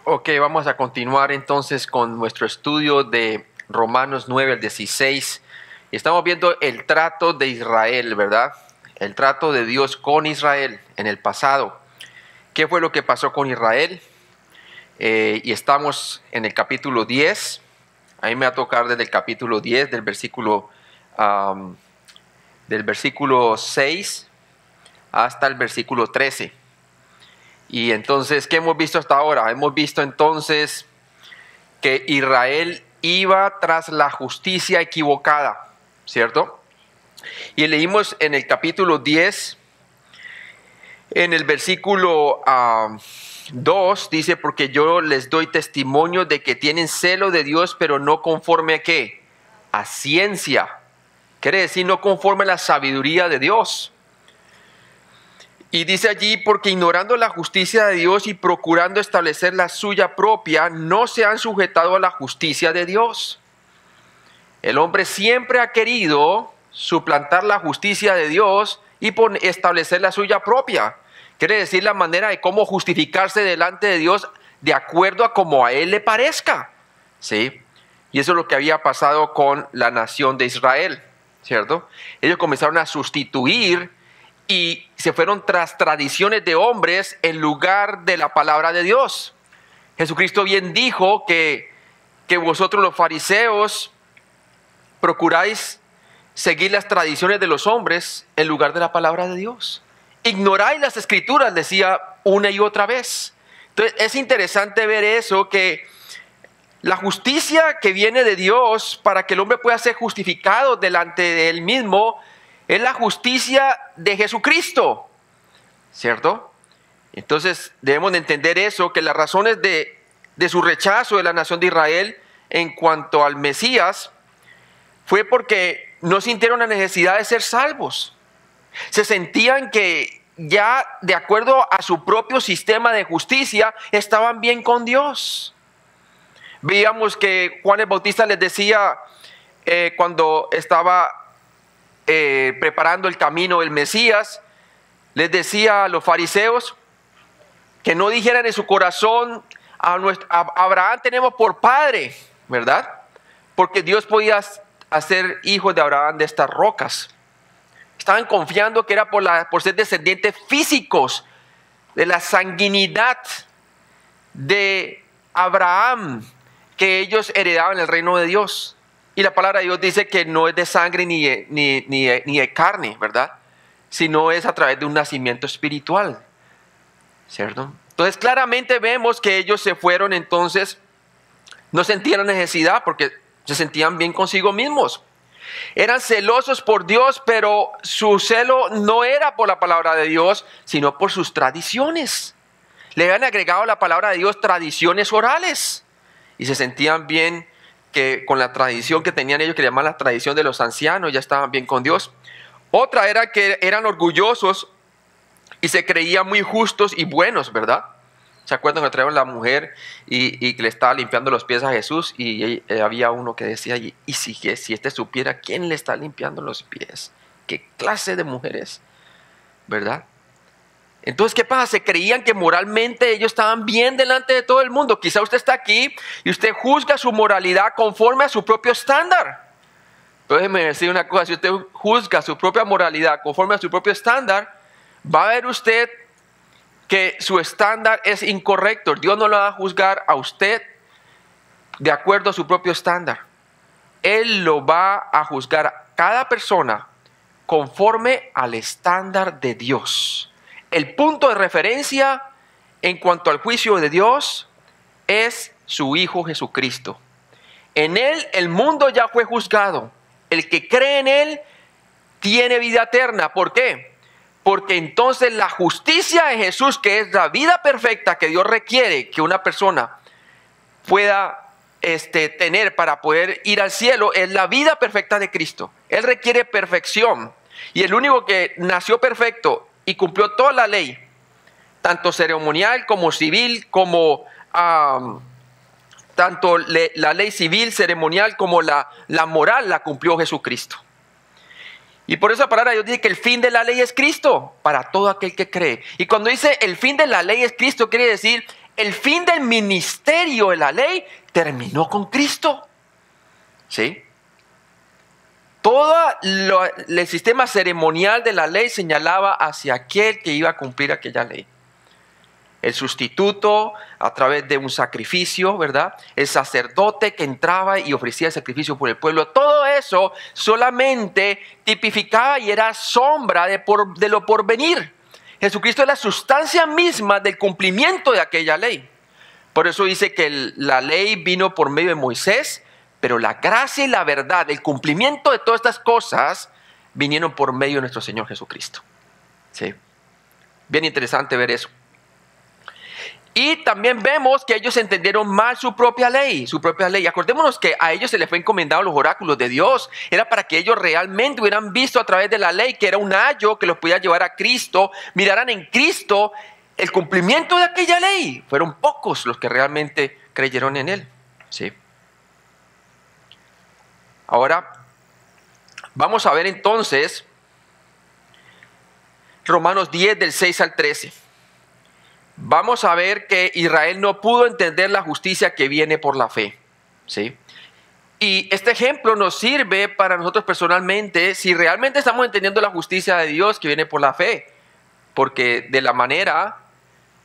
Ok, vamos a continuar entonces con nuestro estudio de Romanos 9 al 16. Estamos viendo el trato de Israel, ¿verdad? El trato de Dios con Israel en el pasado. ¿Qué fue lo que pasó con Israel? Y estamos en el capítulo 10. A mí me va a tocar desde el capítulo 10, del versículo 6 hasta el versículo 13. Y entonces, ¿qué hemos visto hasta ahora? Hemos visto entonces que Israel iba tras la justicia equivocada, ¿cierto? Y leímos en el capítulo 10, en el versículo 2, dice, porque yo les doy testimonio de que tienen celo de Dios, pero no conforme a ¿qué? A ciencia. Quiere decir, no conforme a la sabiduría de Dios. Y dice allí, porque ignorando la justicia de Dios y procurando establecer la suya propia, no se han sujetado a la justicia de Dios. El hombre siempre ha querido suplantar la justicia de Dios y establecer la suya propia. Quiere decir la manera de cómo justificarse delante de Dios de acuerdo a como a él le parezca. ¿Sí? Y eso es lo que había pasado con la nación de Israel, ¿cierto? Ellos comenzaron a sustituir y se fueron tras tradiciones de hombres en lugar de la palabra de Dios. Jesucristo bien dijo que vosotros los fariseos procuráis seguir las tradiciones de los hombres en lugar de la palabra de Dios. Ignoráis las escrituras, decía una y otra vez. Entonces es interesante ver eso, que la justicia que viene de Dios para que el hombre pueda ser justificado delante de él mismo es la justicia de Jesucristo, ¿cierto? Entonces debemos de entender eso, que las razones de su rechazo de la nación de Israel en cuanto al Mesías fue porque no sintieron la necesidad de ser salvos. Se sentían que ya de acuerdo a su propio sistema de justicia estaban bien con Dios. Veíamos que Juan el Bautista les decía cuando estaba preparando el camino del Mesías, les decía a los fariseos que no dijeran en su corazón a Abraham tenemos por padre, ¿verdad? Porque Dios podía hacer hijos de Abraham de estas rocas. Estaban confiando que era por ser descendientes físicos de la sanguinidad de Abraham que ellos heredaban el reino de Dios. Y la palabra de Dios dice que no es de sangre ni de carne, ¿verdad? Sino es a través de un nacimiento espiritual, ¿cierto? Entonces claramente vemos que ellos se fueron, entonces no sentían la necesidad porque se sentían bien consigo mismos. Eran celosos por Dios, pero su celo no era por la palabra de Dios, sino por sus tradiciones. Le habían agregado a la palabra de Dios tradiciones orales y se sentían bien que con la tradición que tenían ellos, que llamaban la tradición de los ancianos, ya estaban bien con Dios. Otra era que eran orgullosos y se creían muy justos y buenos, ¿verdad? ¿Se acuerdan que trajeron la mujer y que le estaba limpiando los pies a Jesús? Y había uno que decía, y si este supiera quién le está limpiando los pies, qué clase de mujeres, ¿verdad? Entonces, ¿qué pasa? Se creían que moralmente ellos estaban bien delante de todo el mundo. Quizá usted está aquí y usted juzga su moralidad conforme a su propio estándar. Pero déjeme decir una cosa, si usted juzga su propia moralidad conforme a su propio estándar, va a ver usted que su estándar es incorrecto. Dios no lo va a juzgar a usted de acuerdo a su propio estándar. Él lo va a juzgar a cada persona conforme al estándar de Dios. El punto de referencia en cuanto al juicio de Dios es su Hijo Jesucristo. En Él el mundo ya fue juzgado. El que cree en Él tiene vida eterna. ¿Por qué? Porque entonces la justicia de Jesús, que es la vida perfecta que Dios requiere que una persona pueda tener para poder ir al cielo es la vida perfecta de Cristo. Él requiere perfección. Y el único que nació perfecto y cumplió toda la ley, tanto ceremonial como civil, como tanto la ley civil, ceremonial, como la moral, la cumplió Jesucristo. Y por esa palabra Dios dice que el fin de la ley es Cristo para todo aquel que cree. Y cuando dice el fin de la ley es Cristo, quiere decir el fin del ministerio de la ley terminó con Cristo. ¿Sí? Todo el sistema ceremonial de la ley señalaba hacia aquel que iba a cumplir aquella ley. El sustituto a través de un sacrificio, ¿verdad? El sacerdote que entraba y ofrecía el sacrificio por el pueblo. Todo eso solamente tipificaba y era sombra de lo por venir. Jesucristo es la sustancia misma del cumplimiento de aquella ley. Por eso dice que la ley vino por medio de Moisés, pero la gracia y la verdad, el cumplimiento de todas estas cosas, vinieron por medio de nuestro Señor Jesucristo. ¿Sí? Bien interesante ver eso. Y también vemos que ellos entendieron mal su propia ley. Acordémonos que a ellos se les fue encomendado los oráculos de Dios. Era para que ellos realmente hubieran visto a través de la ley que era un ayo que los podía llevar a Cristo. Miraran en Cristo el cumplimiento de aquella ley. Fueron pocos los que realmente creyeron en Él. ¿Sí? Ahora, vamos a ver entonces Romanos 10 del 6 al 13. Vamos a ver que Israel no pudo entender la justicia que viene por la fe. ¿Sí? Y este ejemplo nos sirve para nosotros personalmente si realmente estamos entendiendo la justicia de Dios que viene por la fe. Porque de la manera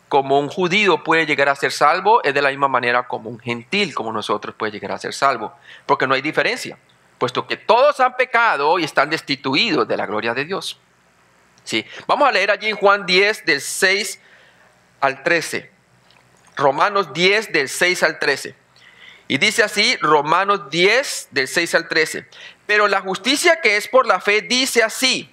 como un judío puede llegar a ser salvo, es de la misma manera como un gentil como nosotros puede llegar a ser salvo. Porque no hay diferencia, puesto que todos han pecado y están destituidos de la gloria de Dios. ¿Sí? Vamos a leer allí en Juan 10 del 6 al 13. Romanos 10 del 6 al 13. Y dice así, Romanos 10 del 6 al 13. Pero la justicia que es por la fe dice así: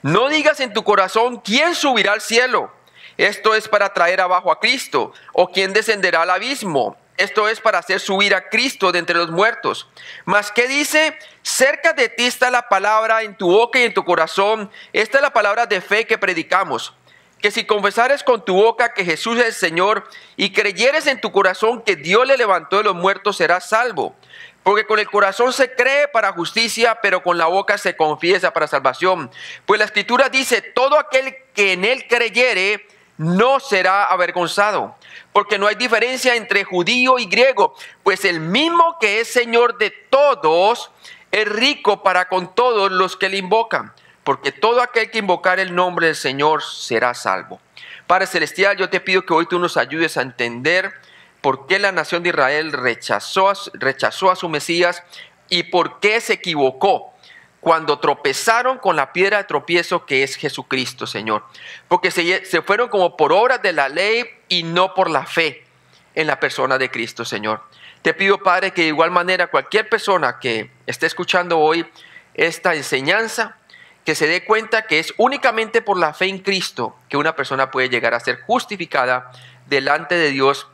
no digas en tu corazón quién subirá al cielo. Esto es para traer abajo a Cristo. O quién descenderá al abismo. Esto es para hacer subir a Cristo de entre los muertos. Mas ¿qué dice? Cerca de ti está la palabra en tu boca y en tu corazón. Esta es la palabra de fe que predicamos. Que si confesares con tu boca que Jesús es el Señor y creyeres en tu corazón que Dios le levantó de los muertos, serás salvo. Porque con el corazón se cree para justicia, pero con la boca se confiesa para salvación. Pues la Escritura dice, todo aquel que en él creyere no será avergonzado. Porque no hay diferencia entre judío y griego, pues el mismo que es Señor de todos es rico para con todos los que le invocan. Porque todo aquel que invocar el nombre del Señor será salvo. Padre Celestial, yo te pido que hoy tú nos ayudes a entender por qué la nación de Israel rechazó a su Mesías y por qué se equivocó cuando tropezaron con la piedra de tropiezo que es Jesucristo, Señor. Porque se fueron como por obras de la ley y no por la fe en la persona de Cristo, Señor. Te pido, Padre, que de igual manera cualquier persona que esté escuchando hoy esta enseñanza, que se dé cuenta que es únicamente por la fe en Cristo que una persona puede llegar a ser justificada delante de Dios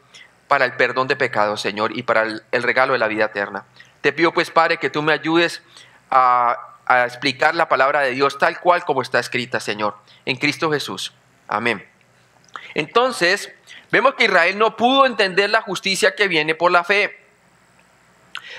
para el perdón de pecados, Señor, y para el regalo de la vida eterna. Te pido, pues, Padre, que tú me ayudes a explicar la palabra de Dios tal cual como está escrita, Señor, en Cristo Jesús. Amén. Entonces, vemos que Israel no pudo entender la justicia que viene por la fe.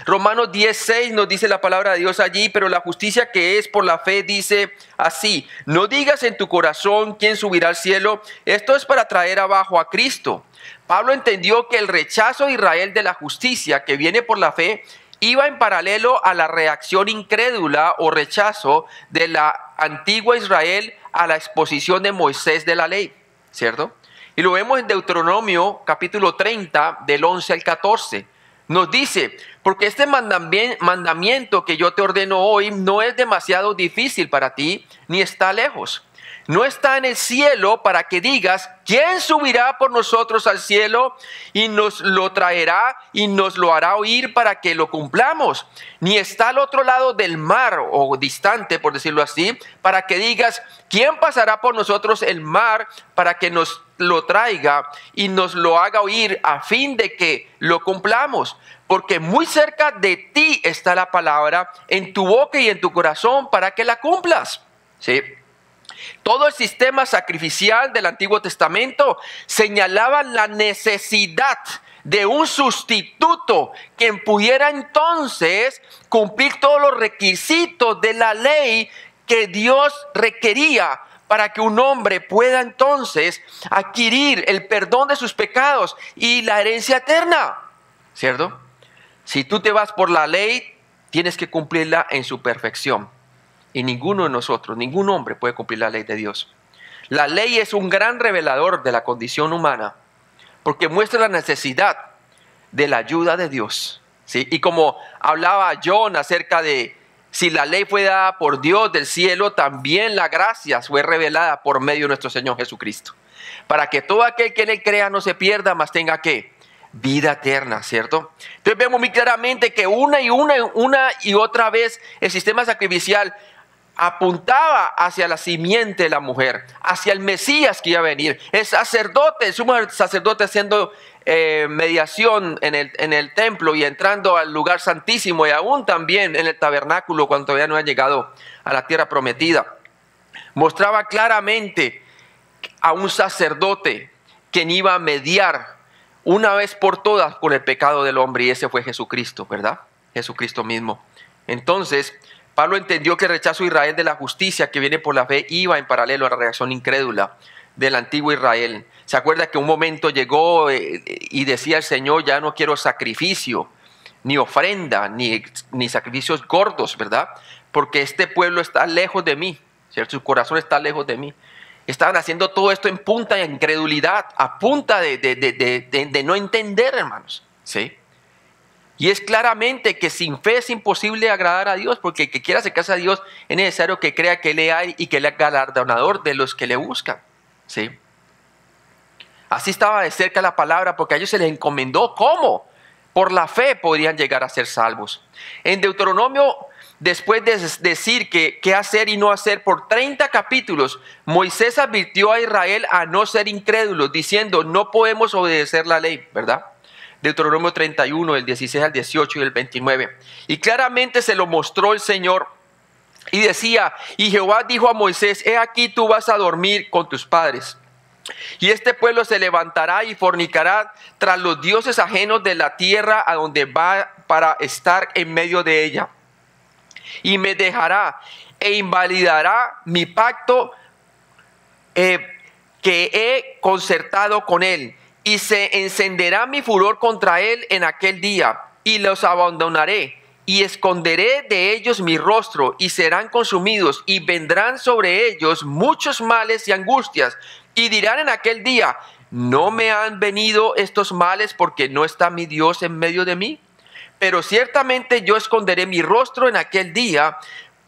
Romanos 10:6 nos dice la palabra de Dios allí, pero la justicia que es por la fe dice así: no digas en tu corazón quién subirá al cielo, esto es para traer abajo a Cristo. Pablo entendió que el rechazo de Israel de la justicia que viene por la fe iba en paralelo a la reacción incrédula o rechazo de la antigua Israel a la exposición de Moisés de la ley, ¿cierto? Y lo vemos en Deuteronomio capítulo 30 del 11 al 14. Nos dice, porque este mandamiento que yo te ordeno hoy no es demasiado difícil para ti, ni está lejos. No está en el cielo para que digas, ¿quién subirá por nosotros al cielo y nos lo traerá y nos lo hará oír para que lo cumplamos? Ni está al otro lado del mar, o distante, por decirlo así, para que digas, ¿quién pasará por nosotros el mar para que nos lo traiga y nos lo haga oír a fin de que lo cumplamos. Porque muy cerca de ti está la palabra, en tu boca y en tu corazón, para que la cumplas. ¿Sí? Todo el sistema sacrificial del Antiguo Testamento señalaba la necesidad de un sustituto quien pudiera entonces cumplir todos los requisitos de la ley que Dios requería para que un hombre pueda entonces adquirir el perdón de sus pecados y la herencia eterna. ¿Cierto? Si tú te vas por la ley, tienes que cumplirla en su perfección. Y ninguno de nosotros, ningún hombre puede cumplir la ley de Dios. La ley es un gran revelador de la condición humana, porque muestra la necesidad de la ayuda de Dios. ¿Sí? Y como hablaba John acerca de si la ley fue dada por Dios del cielo, también la gracia fue revelada por medio de nuestro Señor Jesucristo. Para que todo aquel que en él crea no se pierda, mas tenga ¿qué? Vida eterna, ¿cierto? Entonces vemos muy claramente que una y otra vez el sistema sacrificial apuntaba hacia la simiente de la mujer, hacia el Mesías que iba a venir. El sacerdote, el sumo sacerdote haciendo mediación en el templo y entrando al lugar santísimo y aún también en el tabernáculo cuando todavía no había llegado a la tierra prometida. Mostraba claramente a un sacerdote quien iba a mediar una vez por todas con el pecado del hombre, y ese fue Jesucristo, ¿verdad? Jesucristo mismo. Entonces, Pablo entendió que el rechazo de Israel de la justicia que viene por la fe iba en paralelo a la reacción incrédula del antiguo Israel. ¿Se acuerda que un momento llegó y decía el Señor, ya no quiero sacrificio, ni ofrenda, ni sacrificios gordos, ¿verdad? Porque este pueblo está lejos de mí, ¿cierto? Su corazón está lejos de mí. Estaban haciendo todo esto en punta de incredulidad, a punta de no entender, hermanos. ¿Sí? Y es claramente que sin fe es imposible agradar a Dios, porque el que quiera acercarse a Dios es necesario que crea que Él hay y que Él es galardonador de los que le buscan. ¿Sí? Así estaba de cerca la palabra, porque a ellos se les encomendó cómo. Por la fe podrían llegar a ser salvos. En Deuteronomio, después de decir qué hacer y no hacer por 30 capítulos, Moisés advirtió a Israel a no ser incrédulos, diciendo, no podemos obedecer la ley, ¿verdad? Deuteronomio 31, del 16 al 18 y el 29. Y claramente se lo mostró el Señor. Y decía, y Jehová dijo a Moisés, he aquí tú vas a dormir con tus padres. Y este pueblo se levantará y fornicará tras los dioses ajenos de la tierra a donde va para estar en medio de ella. Y me dejará e invalidará mi pacto que he concertado con él. Y se encenderá mi furor contra él en aquel día. Y los abandonaré. Y esconderé de ellos mi rostro. Y serán consumidos. Y vendrán sobre ellos muchos males y angustias. Y dirán en aquel día, ¿no me han venido estos males porque no está mi Dios en medio de mí? Pero ciertamente yo esconderé mi rostro en aquel día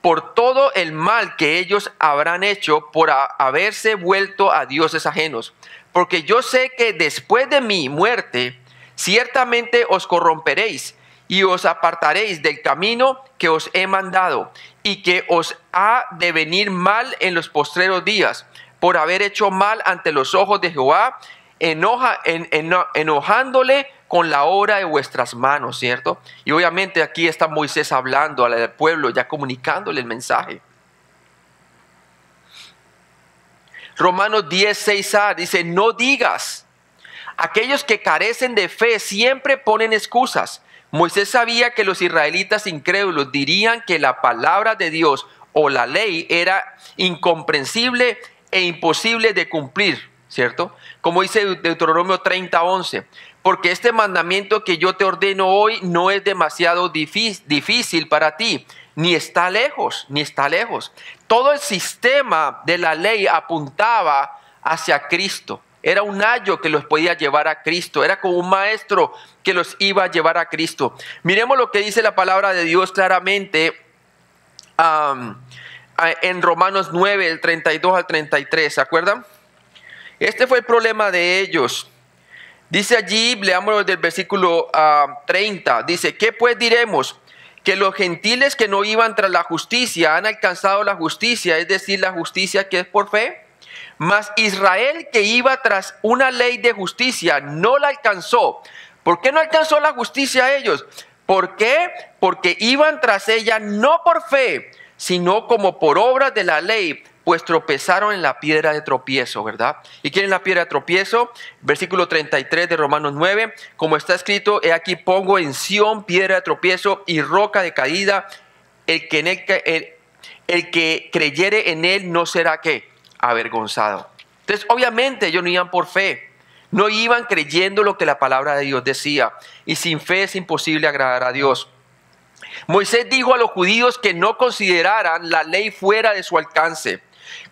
por todo el mal que ellos habrán hecho por haberse vuelto a dioses ajenos. Porque yo sé que después de mi muerte, ciertamente os corromperéis y os apartaréis del camino que os he mandado y que os ha de venir mal en los postreros días, por haber hecho mal ante los ojos de Jehová, enojándole con la obra de vuestras manos, ¿cierto? Y obviamente aquí está Moisés hablando al pueblo, ya comunicándole el mensaje. Romanos 10, 6a dice, no digas, aquellos que carecen de fe siempre ponen excusas. Moisés sabía que los israelitas incrédulos dirían que la palabra de Dios o la ley era incomprensible e imposible de cumplir, ¿cierto? Como dice Deuteronomio 30:11, porque este mandamiento que yo te ordeno hoy no es demasiado difícil para ti, ni está lejos. Todo el sistema de la ley apuntaba hacia Cristo. Era un ayo que los podía llevar a Cristo. Era como un maestro que los iba a llevar a Cristo. Miremos lo que dice la palabra de Dios claramente en Romanos 9, del 32 al 33, ¿se acuerdan? Este fue el problema de ellos. Dice allí, leámoslo del versículo 30, dice, ¿qué pues diremos? Que los gentiles que no iban tras la justicia han alcanzado la justicia, es decir, la justicia que es por fe. Mas Israel, que iba tras una ley de justicia, no la alcanzó. ¿Por qué no alcanzó la justicia a ellos? ¿Por qué? Porque iban tras ella no por fe, sino como por obras de la ley, pues tropezaron en la piedra de tropiezo, ¿verdad? ¿Y quién es la piedra de tropiezo? Versículo 33 de Romanos 9, como está escrito: he aquí pongo en Sión piedra de tropiezo y roca de caída, el que creyere en él no será, ¿qué? Avergonzado. Entonces, obviamente ellos no iban por fe, no iban creyendo lo que la palabra de Dios decía, y sin fe es imposible agradar a Dios. Moisés dijo a los judíos que no consideraran la ley fuera de su alcance,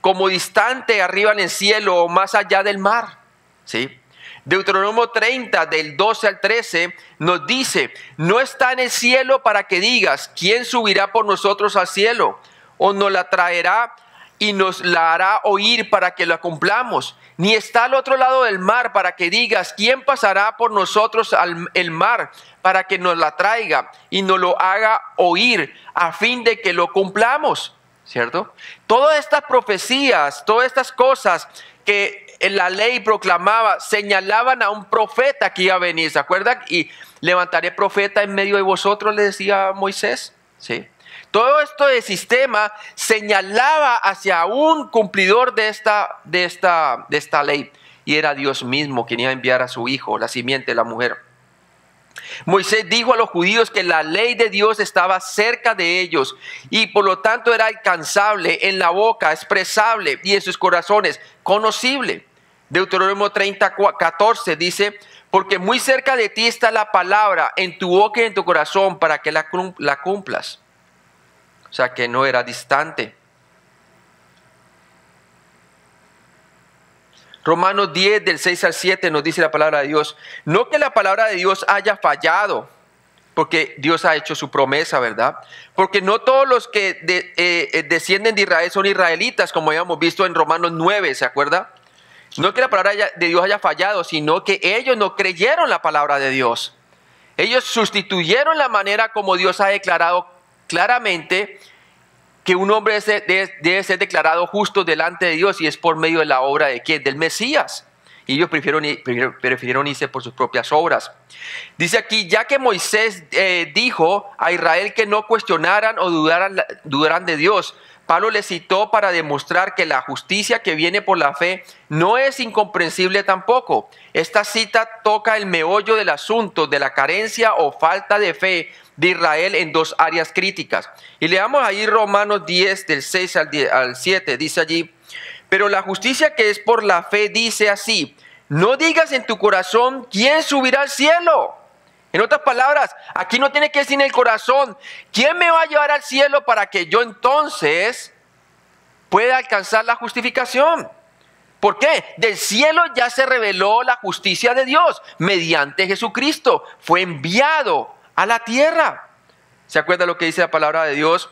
como distante arriba en el cielo o más allá del mar. ¿Sí? Deuteronomio 30, del 12 al 13, nos dice: no está en el cielo para que digas, ¿quién subirá por nosotros al cielo? O nos la traerá y nos la hará oír para que la cumplamos. Ni está al otro lado del mar para que digas, ¿quién pasará por nosotros el mar para que nos la traiga y nos lo haga oír a fin de que lo cumplamos? ¿Cierto? Todas estas profecías, todas estas cosas que la ley proclamaba, señalaban a un profeta que iba a venir. ¿Se acuerdan? Y levantaré profeta en medio de vosotros, le decía Moisés. ¿Sí? Todo esto de sistema señalaba hacia un cumplidor de esta ley. Y era Dios mismo quien iba a enviar a su hijo, la simiente de la mujer. Moisés dijo a los judíos que la ley de Dios estaba cerca de ellos y por lo tanto era alcanzable en la boca, expresable, y en sus corazones, conocible. Deuteronomio 30, 14 dice: porque muy cerca de ti está la palabra en tu boca y en tu corazón para que la cumplas. O sea que no era distante. Romanos 10, del 6 al 7 nos dice la palabra de Dios: no que la palabra de Dios haya fallado, porque Dios ha hecho su promesa, ¿verdad? Porque no todos los que descienden de Israel son israelitas, como habíamos visto en Romanos 9, ¿se acuerda? No que la palabra de Dios haya fallado, sino que ellos no creyeron la palabra de Dios. Ellos sustituyeron la manera como Dios ha declarado claramente que un hombre debe ser declarado justo delante de Dios, y es por medio de la obra de ¿quién? Del Mesías. Y ellos prefirieron irse por sus propias obras. Dice aquí: ya que Moisés dijo a Israel que no cuestionaran o dudaran de Dios, Pablo le citó para demostrar que la justicia que viene por la fe no es incomprensible tampoco. Esta cita toca el meollo del asunto de la carencia o falta de fe de Israel en dos áreas críticas. Y leamos ahí Romanos 10, del 6 al 7, dice allí: pero la justicia que es por la fe dice así: no digas en tu corazón, ¿quién subirá al cielo? En otras palabras, aquí no tiene que decir en el corazón, ¿quién me va a llevar al cielo para que yo entonces pueda alcanzar la justificación? ¿Por qué? Del cielo ya se reveló la justicia de Dios mediante Jesucristo. Fue enviado a la tierra. ¿Se acuerda lo que dice la palabra de Dios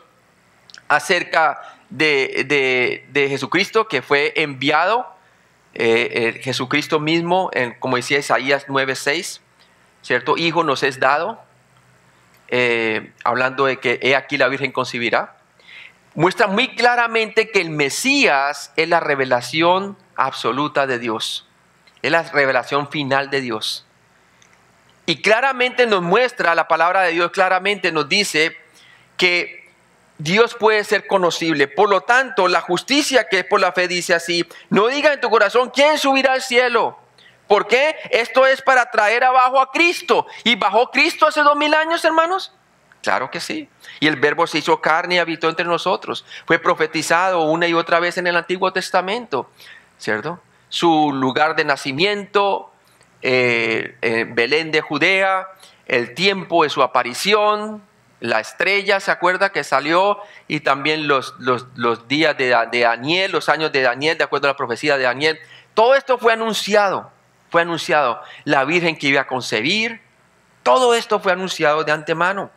acerca de Jesucristo, que fue enviado? Jesucristo mismo, como decía Isaías 9:6, ¿cierto? Hijo nos es dado, hablando de que he aquí la Virgen concebirá. Muestra muy claramente que el Mesías es la revelación absoluta de Dios, es la revelación final de Dios. Y claramente nos muestra, la palabra de Dios claramente nos dice que Dios puede ser conocible. Por lo tanto, la justicia que es por la fe dice así: no diga en tu corazón, ¿quién subirá al cielo? ¿Por qué? Esto es para traer abajo a Cristo. ¿Y bajó Cristo hace 2000 años, hermanos? Claro que sí. Y el Verbo se hizo carne y habitó entre nosotros. Fue profetizado una y otra vez en el Antiguo Testamento, ¿cierto? Su lugar de nacimiento, Belén de Judea, el tiempo de su aparición, la estrella, ¿se acuerda? Que salió, y también los días de Daniel, los años de Daniel, de acuerdo a la profecía de Daniel. Todo esto fue anunciado, la Virgen que iba a concebir, todo esto fue anunciado de antemano.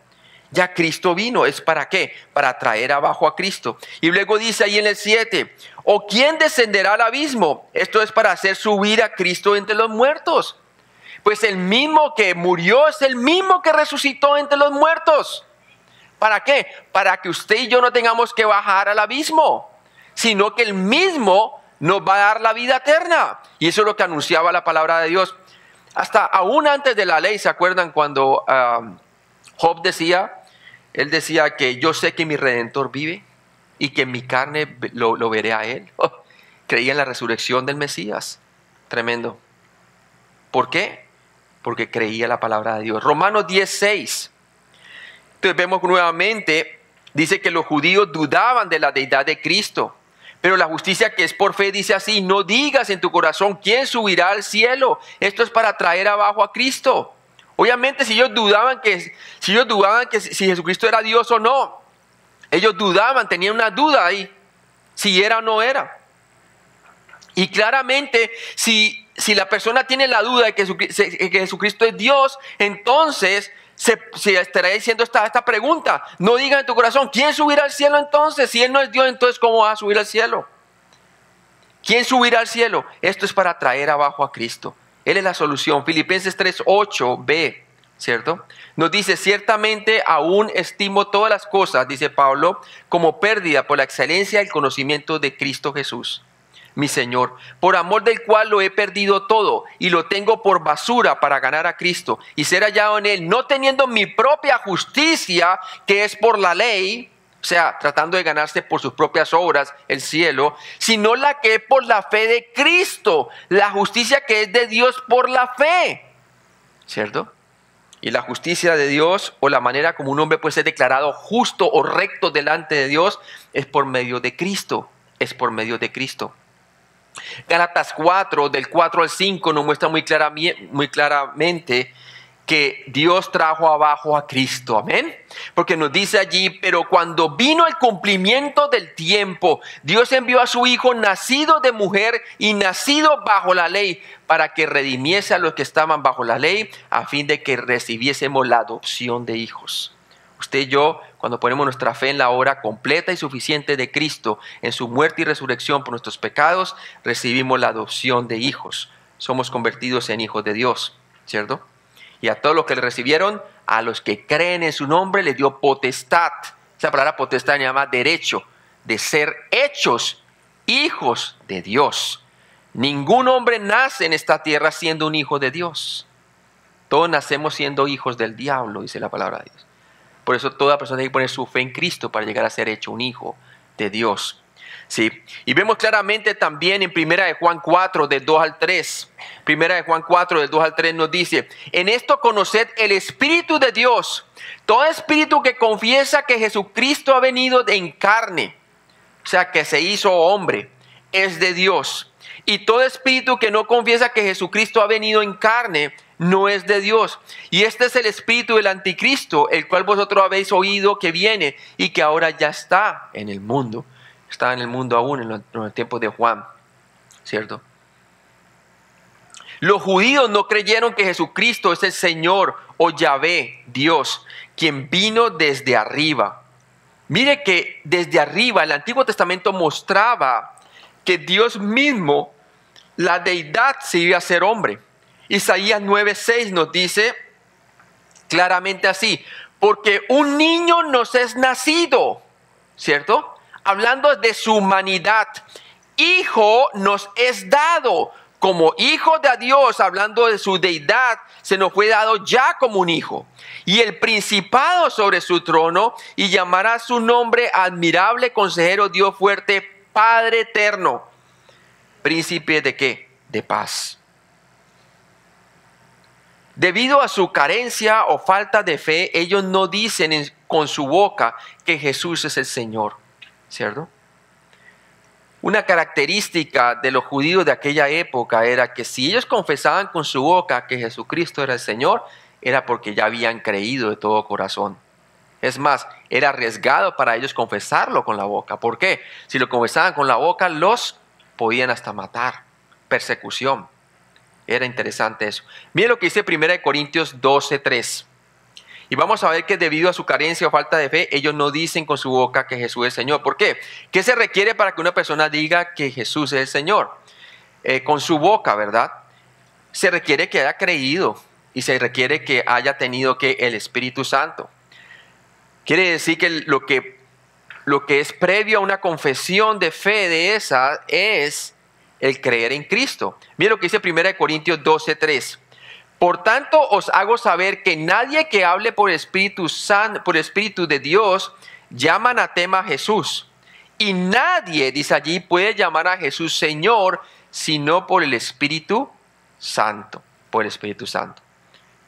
Ya Cristo vino, ¿es para qué? Para traer abajo a Cristo. Y luego dice ahí en el 7, ¿o quién descenderá al abismo? Esto es para hacer subir a Cristo entre los muertos. Pues el mismo que murió es el mismo que resucitó entre los muertos. ¿Para qué? Para que usted y yo no tengamos que bajar al abismo, sino que el mismo nos va a dar la vida eterna. Y eso es lo que anunciaba la palabra de Dios. Hasta aún antes de la ley, ¿se acuerdan cuando Job decía? Él decía que yo sé que mi Redentor vive y que en mi carne lo veré a Él. Creía en la resurrección del Mesías. Tremendo. ¿Por qué? Porque creía la palabra de Dios. Romanos 10:6. Entonces vemos nuevamente, dice que los judíos dudaban de la deidad de Cristo. Pero la justicia que es por fe dice así: no digas en tu corazón quién subirá al cielo. Esto es para traer abajo a Cristo. Obviamente si ellos dudaban que si Jesucristo era Dios o no. Ellos dudaban, tenían una duda ahí, si era o no era. Y claramente si la persona tiene la duda de que Jesucristo es Dios, entonces se estará diciendo esta pregunta: no digas en tu corazón, ¿quién subirá al cielo entonces? Si Él no es Dios, entonces ¿cómo va a subir al cielo? ¿Quién subirá al cielo? Esto es para traer abajo a Cristo. Él es la solución. Filipenses 3:8b, ¿cierto? Nos dice: ciertamente aún estimo todas las cosas, dice Pablo, como pérdida por la excelencia del conocimiento de Cristo Jesús, mi Señor, por amor del cual lo he perdido todo y lo tengo por basura para ganar a Cristo y ser hallado en Él, no teniendo mi propia justicia, que es por la ley, o sea, tratando de ganarse por sus propias obras el cielo, sino la que es por la fe de Cristo, la justicia que es de Dios por la fe, ¿cierto? Y la justicia de Dios, o la manera como un hombre puede ser declarado justo o recto delante de Dios, es por medio de Cristo, es por medio de Cristo. Gálatas 4, del 4 al 5, nos muestra muy claramente que Dios trajo abajo a Cristo, amén. Porque nos dice allí: pero cuando vino el cumplimiento del tiempo, Dios envió a su Hijo, nacido de mujer y nacido bajo la ley, para que redimiese a los que estaban bajo la ley, a fin de que recibiésemos la adopción de hijos. Usted y yo, cuando ponemos nuestra fe en la obra completa y suficiente de Cristo, en su muerte y resurrección por nuestros pecados, recibimos la adopción de hijos. Somos convertidos en hijos de Dios, ¿cierto? Y a todos los que le recibieron, a los que creen en su nombre, les dio potestad. Esa palabra potestad se llama derecho, de ser hechos hijos de Dios. Ningún hombre nace en esta tierra siendo un hijo de Dios. Todos nacemos siendo hijos del diablo, dice la palabra de Dios. Por eso toda persona tiene que poner su fe en Cristo para llegar a ser hecho un hijo de Dios. ¿Sí? Y vemos claramente también en 1 de Juan 4, del 2 al 3. 1 de Juan 4, del 2 al 3 nos dice: en esto conoced el Espíritu de Dios. Todo espíritu que confiesa que Jesucristo ha venido en carne, o sea, que se hizo hombre, es de Dios. Y todo espíritu que no confiesa que Jesucristo ha venido en carne, no es de Dios. Y este es el espíritu del anticristo, el cual vosotros habéis oído que viene y que ahora ya está en el mundo. Está en el mundo aún en los tiempos de Juan, ¿cierto? Los judíos no creyeron que Jesucristo es el Señor o Yahvé, Dios, quien vino desde arriba. Mire que desde arriba el Antiguo Testamento mostraba que Dios mismo, la deidad, se iba a ser hombre. Isaías 9:6 nos dice claramente así: porque un niño nos es nacido, ¿cierto? Hablando de su humanidad, hijo nos es dado. Como hijo de Dios, hablando de su deidad, se nos fue dado ya como un hijo. Y el principado sobre su trono, y llamará su nombre admirable, consejero, Dios fuerte, Padre eterno. ¿Príncipe de qué? De paz. Debido a su carencia o falta de fe, ellos no dicen con su boca que Jesús es el Señor, ¿cierto? Una característica de los judíos de aquella época era que si ellos confesaban con su boca que Jesucristo era el Señor, era porque ya habían creído de todo corazón. Es más, era arriesgado para ellos confesarlo con la boca. ¿Por qué? Si lo confesaban con la boca, los podían hasta matar. Persecución. Era interesante eso. Miren lo que dice 1 Corintios 12:3. Y vamos a ver que debido a su carencia o falta de fe, ellos no dicen con su boca que Jesús es Señor. ¿Por qué? ¿Qué se requiere para que una persona diga que Jesús es el Señor? Con su boca, ¿verdad? Se requiere que haya creído y se requiere que haya tenido que el Espíritu Santo. Quiere decir que lo que es previo a una confesión de fe de esa es el creer en Cristo. Mira lo que dice 1 Corintios 12:3. Por tanto, os hago saber que nadie que hable por Espíritu de Dios llama anatema a Jesús. Y nadie, dice allí, puede llamar a Jesús Señor, sino por el Espíritu Santo. Por el Espíritu Santo.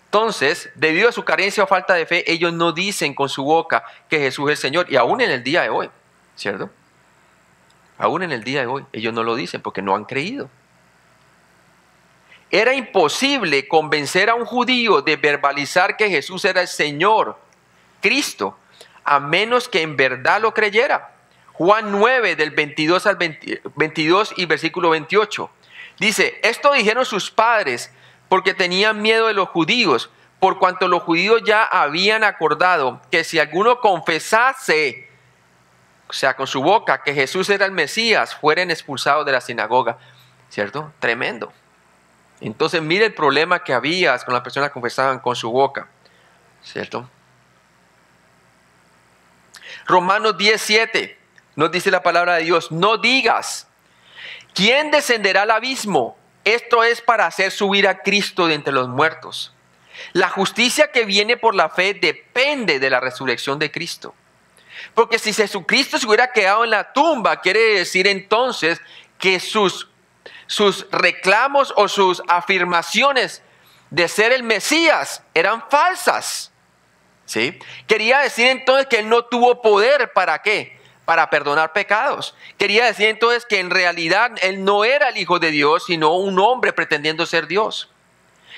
Entonces, debido a su carencia o falta de fe, ellos no dicen con su boca que Jesús es el Señor. Y aún en el día de hoy, ¿cierto? Aún en el día de hoy, ellos no lo dicen porque no han creído. Era imposible convencer a un judío de verbalizar que Jesús era el Señor, Cristo, a menos que en verdad lo creyera. Juan 9, del 22 al 22 y versículo 28. Dice, esto dijeron sus padres porque tenían miedo de los judíos, por cuanto los judíos ya habían acordado que si alguno confesase, o sea, con su boca, que Jesús era el Mesías, fueran expulsados de la sinagoga. ¿Cierto? Tremendo. Entonces, mire el problema que había con las personas que confesaban con su boca. ¿Cierto? Romanos 10:7 nos dice la palabra de Dios, no digas, ¿quién descenderá al abismo? Esto es para hacer subir a Cristo de entre los muertos. La justicia que viene por la fe depende de la resurrección de Cristo. Porque si Jesucristo se hubiera quedado en la tumba, quiere decir entonces que sus reclamos o sus afirmaciones de ser el Mesías eran falsas. ¿Sí? Quería decir entonces que él no tuvo poder, ¿para qué? Para perdonar pecados. Quería decir entonces que en realidad él no era el Hijo de Dios, sino un hombre pretendiendo ser Dios.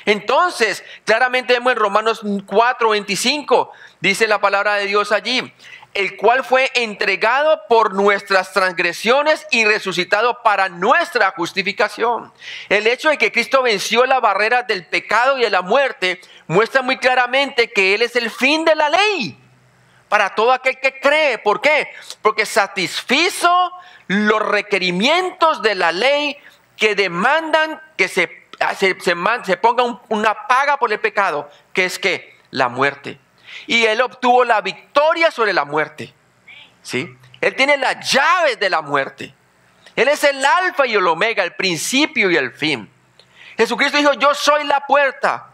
Entonces, claramente vemos en Romanos 4:25, dice la palabra de Dios allí, el cual fue entregado por nuestras transgresiones y resucitado para nuestra justificación. El hecho de que Cristo venció la barrera del pecado y de la muerte muestra muy claramente que Él es el fin de la ley para todo aquel que cree. ¿Por qué? Porque satisfizo los requerimientos de la ley que demandan que se ponga una paga por el pecado, que es que la muerte. Y Él obtuvo la victoria sobre la muerte. ¿Sí? Él tiene las llaves de la muerte. Él es el alfa y el omega, el principio y el fin. Jesucristo dijo, yo soy la puerta.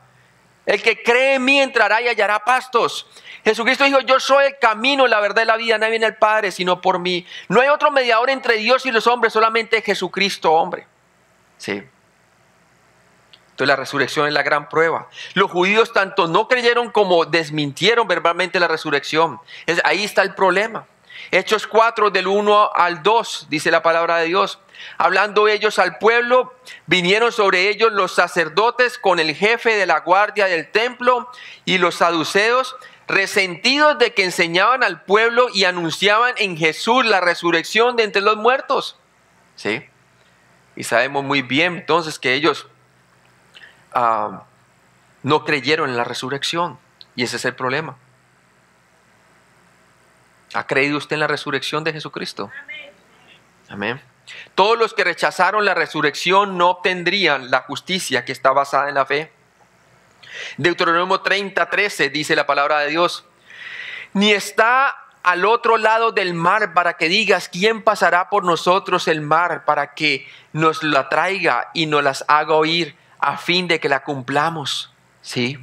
El que cree en mí entrará y hallará pastos. Jesucristo dijo, yo soy el camino, la verdad y la vida. Nadie viene al Padre sino por mí. No hay otro mediador entre Dios y los hombres, solamente Jesucristo, hombre. Sí. Entonces la resurrección es la gran prueba. Los judíos tanto no creyeron como desmintieron verbalmente la resurrección. Ahí está el problema. Hechos 4 del 1 al 2 dice la palabra de Dios. Hablando ellos al pueblo, vinieron sobre ellos los sacerdotes con el jefe de la guardia del templo y los saduceos, resentidos de que enseñaban al pueblo y anunciaban en Jesús la resurrección de entre los muertos. ¿Sí? Y sabemos muy bien entonces que ellos no creyeron en la resurrección. Y ese es el problema. ¿Ha creído usted en la resurrección de Jesucristo? Amén. Amén. Todos los que rechazaron la resurrección no obtendrían la justicia que está basada en la fe. Deuteronomio 30:13 dice la palabra de Dios. Ni está al otro lado del mar para que digas, ¿quién pasará por nosotros el mar para que nos la traiga y nos las haga oír a fin de que la cumplamos? ¿Sí?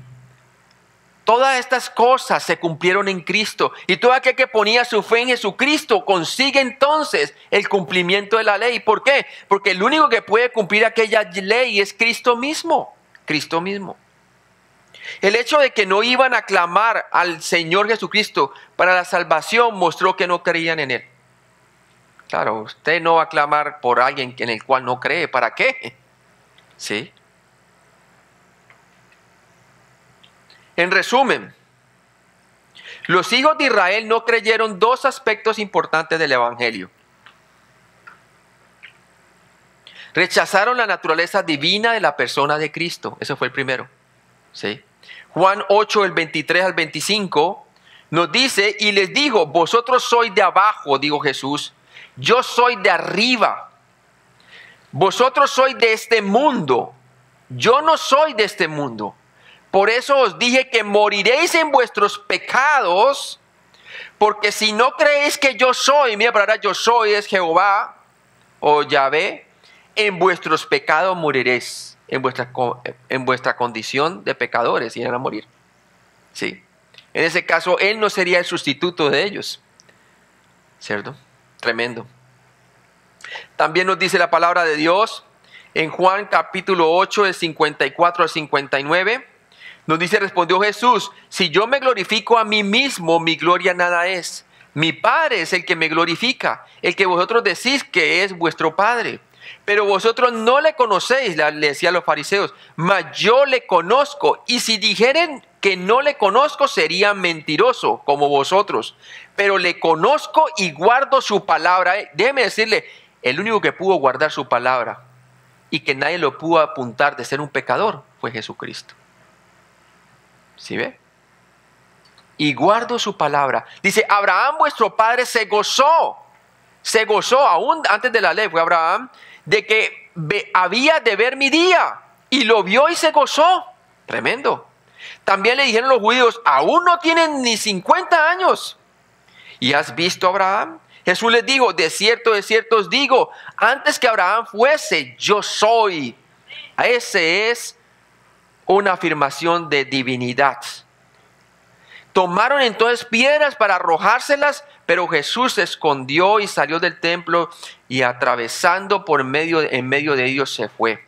Todas estas cosas se cumplieron en Cristo. Y todo aquel que ponía su fe en Jesucristo consigue entonces el cumplimiento de la ley. ¿Por qué? Porque el único que puede cumplir aquella ley es Cristo mismo. Cristo mismo. El hecho de que no iban a clamar al Señor Jesucristo para la salvación mostró que no creían en Él. Claro, usted no va a clamar por alguien en el cual no cree. ¿Para qué? ¿Sí? En resumen, los hijos de Israel no creyeron dos aspectos importantes del Evangelio. Rechazaron la naturaleza divina de la persona de Cristo. Ese fue el primero. ¿Sí? Juan 8, el 23 al 25, nos dice, y les digo, vosotros sois de abajo, dijo Jesús, yo soy de arriba. Vosotros sois de este mundo, yo no soy de este mundo. Por eso os dije que moriréis en vuestros pecados, porque si no creéis que yo soy, mira, la palabra yo soy es Jehová o Yahvé, en vuestros pecados moriréis, en vuestra condición de pecadores irán a morir. ¿Sí? En ese caso, Él no sería el sustituto de ellos. ¿Cierto? Tremendo. También nos dice la palabra de Dios en Juan capítulo 8, del 54 al 59. Nos dice, respondió Jesús, si yo me glorifico a mí mismo, mi gloria nada es. Mi Padre es el que me glorifica, el que vosotros decís que es vuestro Padre. Pero vosotros no le conocéis, le decía a los fariseos, mas yo le conozco. Y si dijeren que no le conozco, sería mentiroso como vosotros. Pero le conozco y guardo su palabra. Déjeme decirle, el único que pudo guardar su palabra y que nadie lo pudo apuntar de ser un pecador fue Jesucristo. ¿Sí ve? Y guardo su palabra. Dice, Abraham vuestro padre se gozó, aún antes de la ley fue Abraham, de que había de ver mi día, y lo vio y se gozó. Tremendo. También le dijeron los judíos, aún no tienen ni 50 años. ¿Y has visto a Abraham? Jesús les dijo, de cierto os digo, antes que Abraham fuese, yo soy. Ese es una afirmación de divinidad. Tomaron entonces piedras para arrojárselas, pero Jesús se escondió y salió del templo y atravesando en medio de ellos se fue.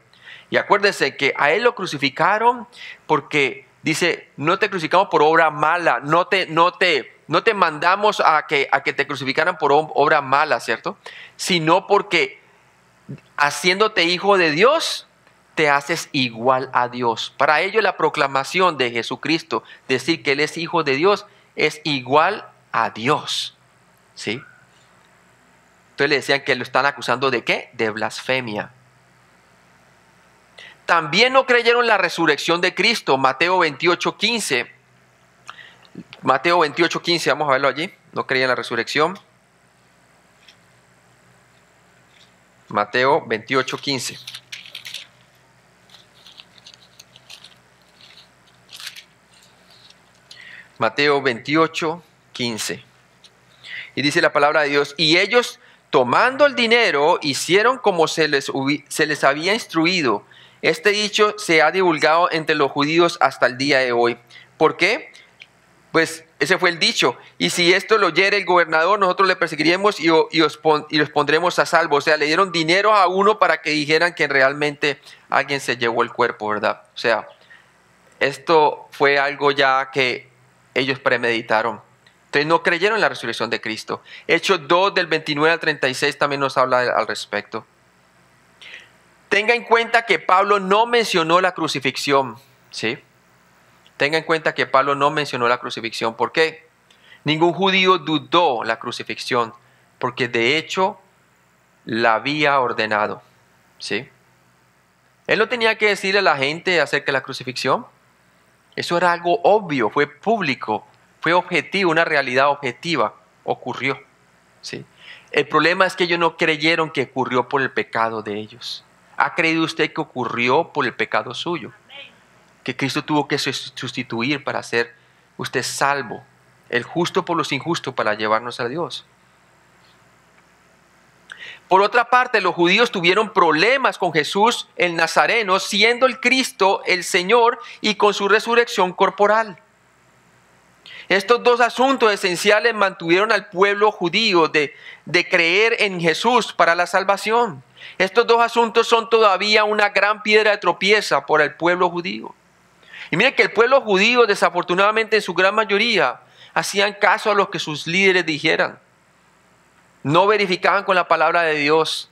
Y acuérdense que a él lo crucificaron porque dice, no te crucificamos por obra mala, no te mandamos a que te crucificaran por obra mala, ¿cierto? Sino porque haciéndote hijo de Dios, te haces igual a Dios. Para ello la proclamación de Jesucristo, decir que Él es hijo de Dios, es igual a Dios. ¿Sí? Entonces le decían que lo están acusando de ¿qué? De blasfemia. También no creyeron la resurrección de Cristo. Mateo 28:15. Mateo 28:15, vamos a verlo allí. No creían la resurrección. Mateo 28:15. Mateo 28:15. Y dice la palabra de Dios, y ellos tomando el dinero hicieron como se les había instruido. Este dicho se ha divulgado entre los judíos hasta el día de hoy. ¿Por qué? Pues ese fue el dicho. Y si esto lo oyere el gobernador, nosotros le perseguiremos y los pondremos a salvo. O sea, le dieron dinero a uno para que dijeran que realmente alguien se llevó el cuerpo, ¿verdad? O sea, esto fue algo ya que ellos premeditaron. Entonces no creyeron en la resurrección de Cristo. Hechos 2 del 29 al 36 también nos habla al respecto. Tenga en cuenta que Pablo no mencionó la crucifixión. ¿Sí? Tenga en cuenta que Pablo no mencionó la crucifixión. ¿Por qué? Ningún judío dudó la crucifixión, porque de hecho la había ordenado. ¿Sí? Él no tenía que decirle a la gente acerca de la crucifixión. Eso era algo obvio, fue público, fue objetivo, una realidad objetiva, ocurrió. ¿Sí? El problema es que ellos no creyeron que ocurrió por el pecado de ellos. ¿Ha creído usted que ocurrió por el pecado suyo? Que Cristo tuvo que sustituir para ser usted salvo, el justo por los injustos para llevarnos a Dios. Por otra parte, los judíos tuvieron problemas con Jesús el Nazareno, siendo el Cristo el Señor y con su resurrección corporal. Estos dos asuntos esenciales mantuvieron al pueblo judío de creer en Jesús para la salvación. Estos dos asuntos son todavía una gran piedra de tropieza por el pueblo judío. Y miren que el pueblo judío, desafortunadamente en su gran mayoría, hacían caso a lo que sus líderes dijeran. No verificaban con la palabra de Dios,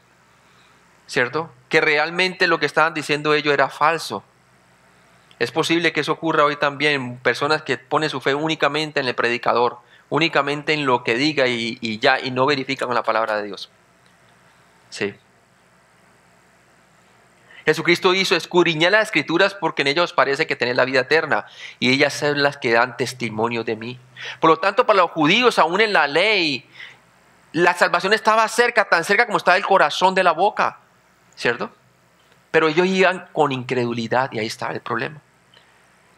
¿cierto? Que realmente lo que estaban diciendo ellos era falso. Es posible que eso ocurra hoy también. Personas que ponen su fe únicamente en el predicador, únicamente en lo que diga y no verifican con la palabra de Dios. Sí. Jesucristo hizo escudriñar las Escrituras porque en ellas parece que tener la vida eterna y ellas son las que dan testimonio de mí. Por lo tanto, para los judíos, aún en la ley, la salvación estaba cerca, tan cerca como estaba el corazón de la boca, ¿cierto? Pero ellos iban con incredulidad y ahí estaba el problema.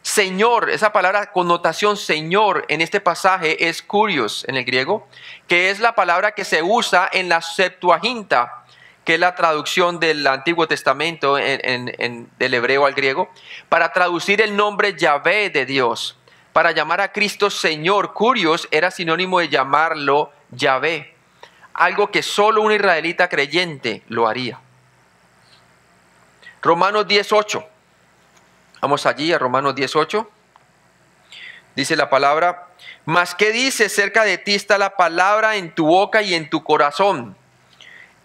Señor, esa palabra, connotación Señor en este pasaje es kurios en el griego, que es la palabra que se usa en la Septuaginta, que es la traducción del Antiguo Testamento del hebreo al griego, para traducir el nombre Yahvé de Dios, para llamar a Cristo Señor. Curios era sinónimo de llamarlo Yahvé, algo que solo un israelita creyente lo haría. Romanos 10:8. Vamos allí a Romanos 10:8. Dice la palabra: mas ¿qué dice? Cerca de ti está la palabra en tu boca y en tu corazón.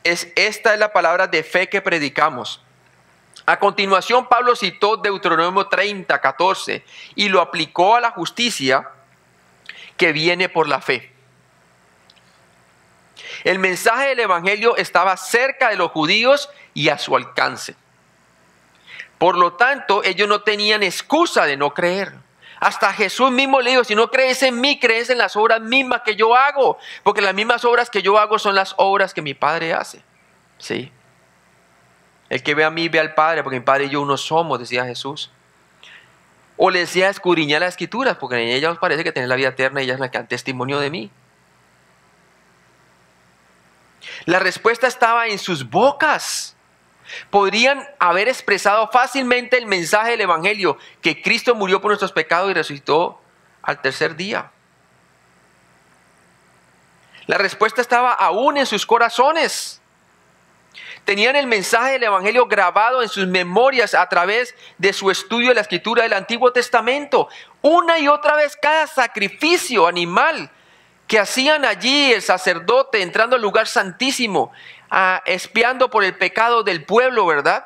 Esta es la palabra de fe que predicamos. A continuación, Pablo citó Deuteronomio 30:14 y lo aplicó a la justicia que viene por la fe. El mensaje del evangelio estaba cerca de los judíos y a su alcance. Por lo tanto, ellos no tenían excusa de no creer. Hasta Jesús mismo le dijo: si no crees en mí, crees en las obras mismas que yo hago, porque las mismas obras que yo hago son las obras que mi Padre hace. ¿Sí? El que ve a mí ve al Padre, porque mi Padre y yo uno somos, decía Jesús. O le decía: escudriñad las Escrituras, porque en ellas os parece que tenéis la vida eterna y ellas las que dan testimonio de mí. La respuesta estaba en sus bocas. Podrían haber expresado fácilmente el mensaje del evangelio, que Cristo murió por nuestros pecados y resucitó al tercer día. La respuesta estaba aún en sus corazones. Tenían el mensaje del evangelio grabado en sus memorias a través de su estudio de la escritura del Antiguo Testamento. Una y otra vez cada sacrificio animal que hacían allí el sacerdote entrando al lugar santísimo, espiando por el pecado del pueblo, ¿verdad?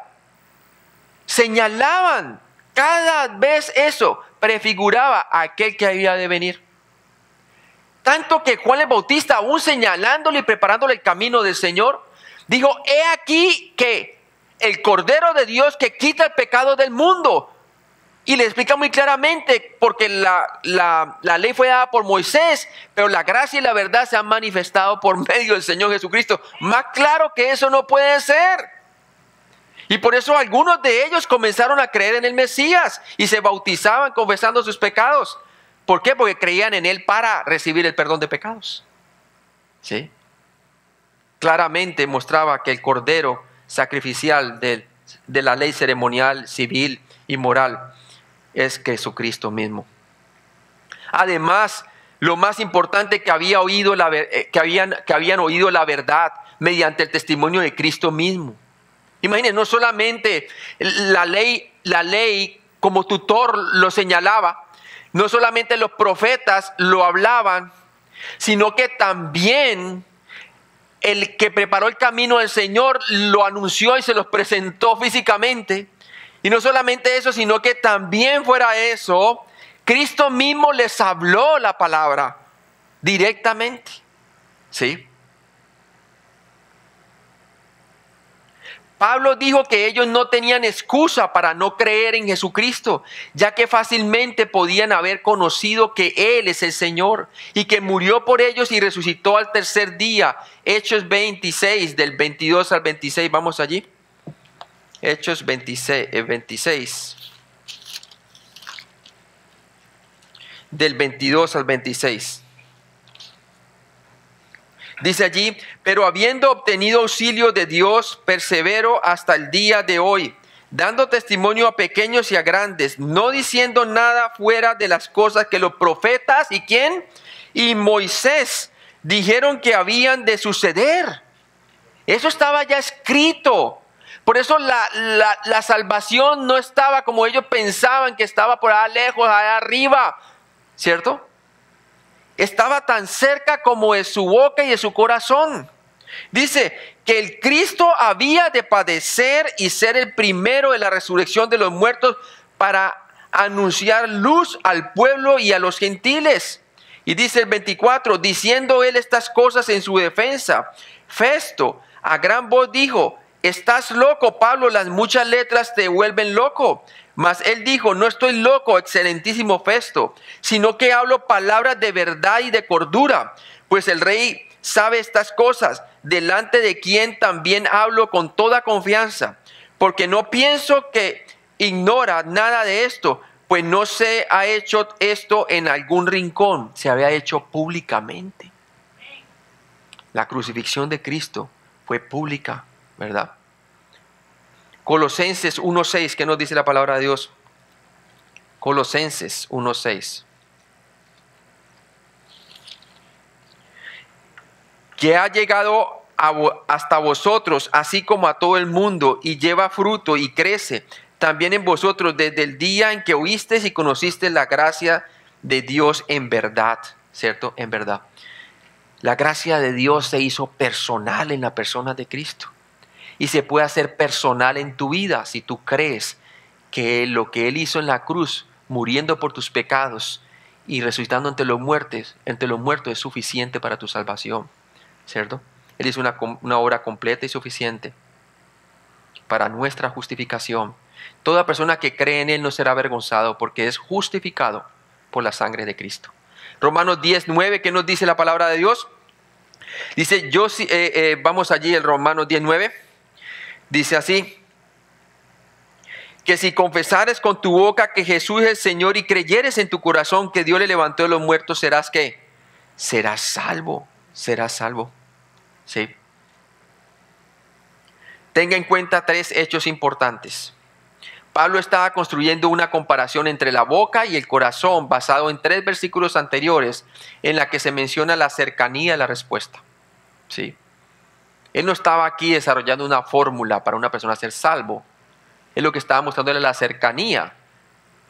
Señalaban cada vez eso, prefiguraba a aquel que había de venir. Tanto que Juan el Bautista, aún señalándole y preparándole el camino del Señor, dijo: he aquí que el Cordero de Dios que quita el pecado del mundo. Y le explica muy claramente, porque la ley fue dada por Moisés, pero la gracia y la verdad se han manifestado por medio del Señor Jesucristo. Más claro que eso no puede ser. Y por eso algunos de ellos comenzaron a creer en el Mesías y se bautizaban confesando sus pecados. ¿Por qué? Porque creían en Él para recibir el perdón de pecados. ¿Sí? Claramente mostraba que el Cordero sacrificial de la ley ceremonial, civil y moral es Jesucristo mismo. Además, lo más importante, que habían oído la verdad mediante el testimonio de Cristo mismo. Imagínense, no solamente la ley como tutor lo señalaba, no solamente los profetas lo hablaban, sino que también el que preparó el camino del Señor lo anunció y se los presentó físicamente. Y no solamente eso, sino que también fuera eso, Cristo mismo les habló la palabra directamente. ¿Sí? Pablo dijo que ellos no tenían excusa para no creer en Jesucristo, ya que fácilmente podían haber conocido que Él es el Señor y que murió por ellos y resucitó al tercer día. Hechos 26, del 22 al 26, vamos allí. Hechos 26, del 22 al 26. Dice allí: pero habiendo obtenido auxilio de Dios, persevero hasta el día de hoy, dando testimonio a pequeños y a grandes, no diciendo nada fuera de las cosas que los profetas, ¿y quién? Y Moisés dijeron que habían de suceder. Eso estaba ya escrito. Por eso la salvación no estaba como ellos pensaban que estaba por allá lejos, allá arriba, ¿cierto? Estaba tan cerca como de su boca y de su corazón. Dice que el Cristo había de padecer y ser el primero de la resurrección de los muertos para anunciar luz al pueblo y a los gentiles. Y dice el 24, diciendo él estas cosas en su defensa, Festo a gran voz dijo: estás loco, Pablo, las muchas letras te vuelven loco. Mas él dijo: no estoy loco, excelentísimo Festo, sino que hablo palabras de verdad y de cordura, pues el rey sabe estas cosas, delante de quien también hablo con toda confianza, porque no pienso que ignora nada de esto, pues no se ha hecho esto en algún rincón, se había hecho públicamente. La crucifixión de Cristo fue pública, ¿verdad? Colosenses 1:6, ¿qué nos dice la palabra de Dios? Colosenses 1:6. Que ha llegado hasta vosotros, así como a todo el mundo, y lleva fruto y crece también en vosotros desde el día en que oísteis y conocisteis la gracia de Dios en verdad, ¿cierto? En verdad. La gracia de Dios se hizo personal en la persona de Cristo. Y se puede hacer personal en tu vida si tú crees que lo que Él hizo en la cruz, muriendo por tus pecados y resucitando entre los muertos es suficiente para tu salvación, ¿cierto? Él hizo una obra completa y suficiente para nuestra justificación. Toda persona que cree en Él no será avergonzado porque es justificado por la sangre de Cristo. Romanos 10:9, ¿qué nos dice la palabra de Dios? Dice, vamos allí, el Romanos 10:9. Dice así, que si confesares con tu boca que Jesús es el Señor y creyeres en tu corazón que Dios le levantó de los muertos, serás ¿qué? Serás salvo, ¿sí? Tenga en cuenta 3 hechos importantes. Pablo estaba construyendo una comparación entre la boca y el corazón basado en 3 versículos anteriores en la que se menciona la cercanía de la respuesta, ¿sí? Él no estaba aquí desarrollando una fórmula para una persona ser salvo. Es lo que estaba mostrándole la cercanía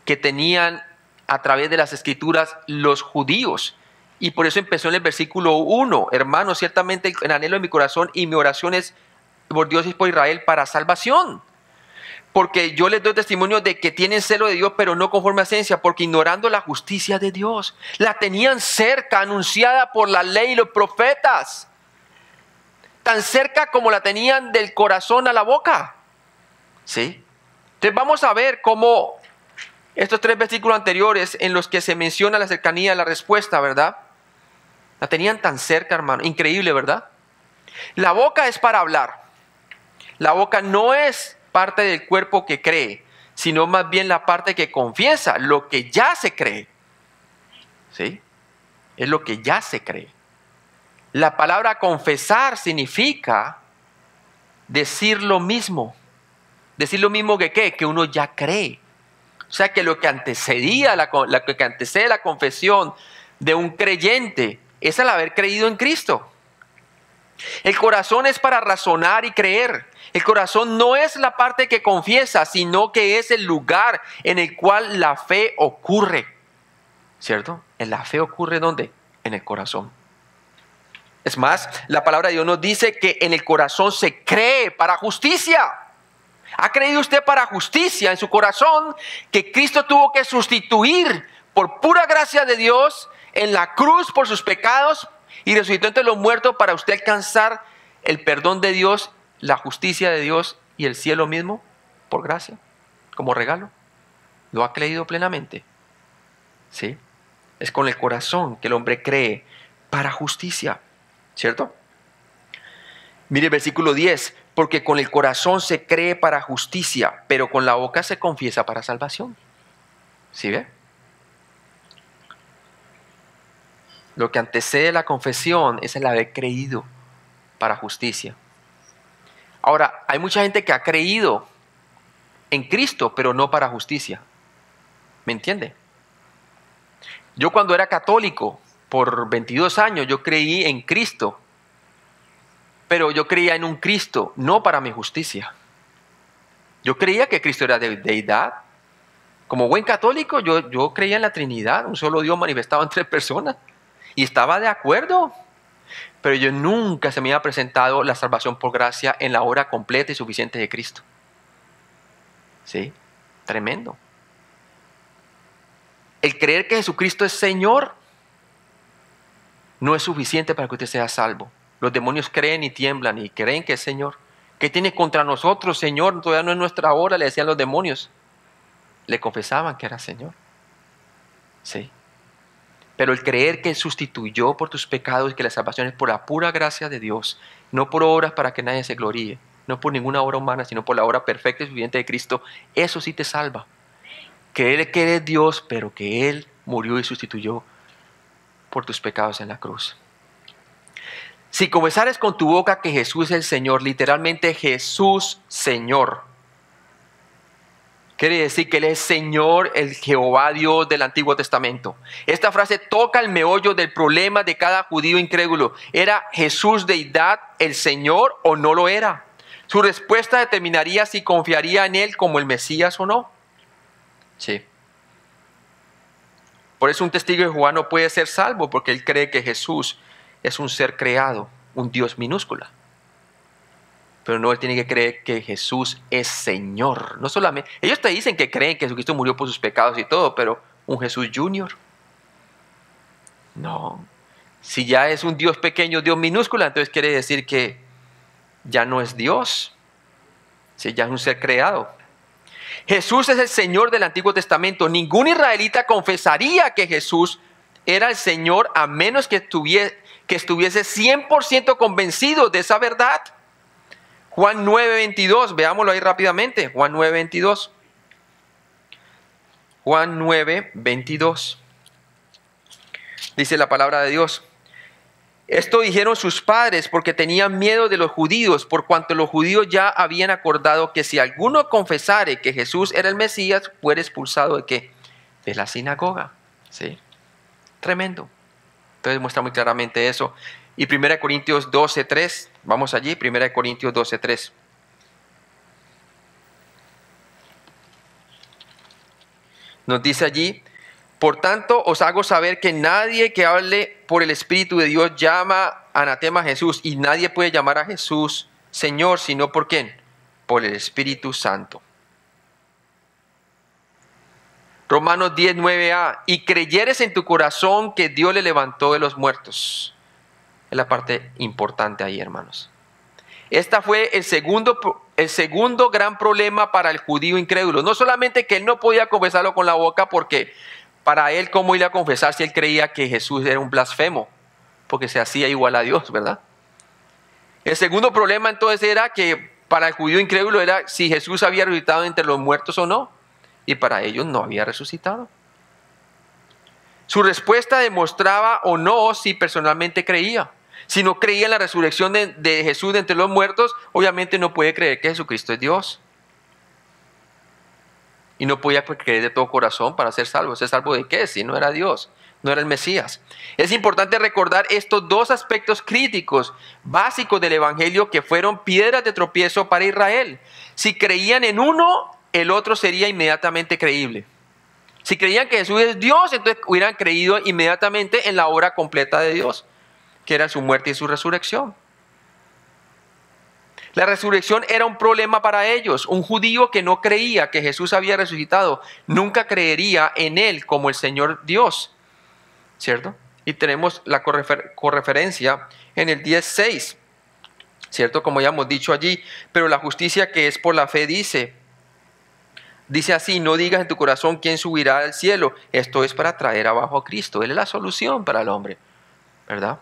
que tenían a través de las escrituras los judíos. Y por eso empezó en el versículo 1, hermanos, ciertamente el anhelo de mi corazón y mi oración es por Dios y por Israel para salvación. Porque yo les doy testimonio de que tienen celo de Dios, pero no conforme a ciencia, porque ignorando la justicia de Dios, la tenían cerca, anunciada por la ley y los profetas. Tan cerca como la tenían del corazón a la boca. ¿Sí? Entonces vamos a ver cómo estos 3 versículos anteriores en los que se menciona la cercanía de la respuesta, ¿verdad? La tenían tan cerca, hermano. Increíble, ¿verdad? La boca es para hablar. La boca no es parte del cuerpo que cree, sino más bien la parte que confiesa lo que ya se cree. ¿Sí? Es lo que ya se cree. La palabra confesar significa decir lo mismo. Decir lo mismo que ¿qué? Que uno ya cree. O sea que lo que antecede la confesión de un creyente es el haber creído en Cristo. El corazón es para razonar y creer. El corazón no es la parte que confiesa, sino que es el lugar en el cual la fe ocurre. ¿Cierto? La fe ocurre ¿dónde? En el corazón. Es más, la palabra de Dios nos dice que en el corazón se cree para justicia. ¿Ha creído usted para justicia en su corazón que Cristo tuvo que sustituir por pura gracia de Dios en la cruz por sus pecados y resucitó entre los muertos para usted alcanzar el perdón de Dios, la justicia de Dios y el cielo mismo por gracia, como regalo? ¿Lo ha creído plenamente? ¿Sí? Es con el corazón que el hombre cree para justicia, ¿cierto? Mire el versículo 10, porque con el corazón se cree para justicia, pero con la boca se confiesa para salvación. ¿Sí ve? Lo que antecede la confesión es el haber creído para justicia. Ahora, hay mucha gente que ha creído en Cristo, pero no para justicia. ¿Me entiende? Yo cuando era católico, por 22 años, yo creí en Cristo, pero yo creía en un Cristo, no para mi justicia. Yo creía que Cristo era de deidad. Como buen católico, yo creía en la Trinidad, un solo Dios manifestado en 3 personas. Y estaba de acuerdo. Pero yo nunca se me había presentado la salvación por gracia en la obra completa y suficiente de Cristo. ¿Sí? Tremendo. El creer que Jesucristo es Señor no es suficiente para que usted sea salvo. Los demonios creen y tiemblan y creen que es Señor. ¿Qué tiene contra nosotros, Señor? Todavía no es nuestra hora, le decían los demonios. Le confesaban que era Señor. Sí. Pero el creer que Él sustituyó por tus pecados y que la salvación es por la pura gracia de Dios, no por obras para que nadie se gloríe, no por ninguna obra humana, sino por la obra perfecta y suficiente de Cristo, eso sí te salva. Creer que eres Dios, pero que Él murió y sustituyó por tus pecados en la cruz. Si confesares con tu boca que Jesús es el Señor, literalmente Jesús Señor, quiere decir que Él es Señor, el Jehová Dios del Antiguo Testamento. Esta frase toca el meollo del problema de cada judío incrédulo. ¿Era Jesús deidad el Señor o no lo era? Su respuesta determinaría si confiaría en Él como el Mesías o no. Sí. Por eso un testigo de Jehová no puede ser salvo, porque él cree que Jesús es un ser creado, un Dios minúscula. Pero no, él tiene que creer que Jesús es Señor. No solamente, ellos te dicen que creen que Jesucristo murió por sus pecados y todo, pero un Jesús Junior. No. Si ya es un Dios pequeño, Dios minúscula, entonces quiere decir que ya no es Dios. Si ya es un ser creado. Jesús es el Señor del Antiguo Testamento. Ningún israelita confesaría que Jesús era el Señor a menos que estuviese 100% convencido de esa verdad. Juan 9:22, veámoslo ahí rápidamente. Juan 9:22. Juan 9:22. Dice la palabra de Dios. Esto dijeron sus padres porque tenían miedo de los judíos, por cuanto los judíos ya habían acordado que si alguno confesare que Jesús era el Mesías, fuera expulsado ¿de qué? De la sinagoga. ¿Sí? Tremendo. Entonces muestra muy claramente eso. Y 1 Corintios 12:3, vamos allí, 1 Corintios 12:3. Nos dice allí: por tanto, os hago saber que nadie que hable por el Espíritu de Dios llama anatema a Jesús, y nadie puede llamar a Jesús Señor, sino ¿por quién? Por el Espíritu Santo. Romanos 10:9a, y creyeres en tu corazón que Dios le levantó de los muertos. Es la parte importante ahí, hermanos. Esta fue el segundo gran problema para el judío incrédulo. No solamente que él no podía confesarlo con la boca, porque para él, ¿cómo iba a confesar si él creía que Jesús era un blasfemo? Porque se hacía igual a Dios, ¿verdad? El segundo problema entonces era que para el judío incrédulo era si Jesús había resucitado entre los muertos o no. Y para ellos no había resucitado. Su respuesta demostraba o no si personalmente creía. Si no creía en la resurrección de Jesús de entre los muertos, obviamente no puede creer que Jesucristo es Dios. Y no podía creer de todo corazón para ser salvo. ¿Ser salvo de qué? Si no era Dios, no era el Mesías. Es importante recordar estos dos aspectos críticos, básicos del Evangelio, que fueron piedras de tropiezo para Israel. Si creían en uno, el otro sería inmediatamente creíble. Si creían que Jesús es Dios, entonces hubieran creído inmediatamente en la obra completa de Dios, que era su muerte y su resurrección. La resurrección era un problema para ellos. Un judío que no creía que Jesús había resucitado nunca creería en Él como el Señor Dios, ¿cierto? Y tenemos la correferencia en el 10:6, ¿cierto? Como ya hemos dicho allí, pero la justicia que es por la fe dice así: no digas en tu corazón quién subirá al cielo. Esto es para traer abajo a Cristo. Él es la solución para el hombre, ¿verdad?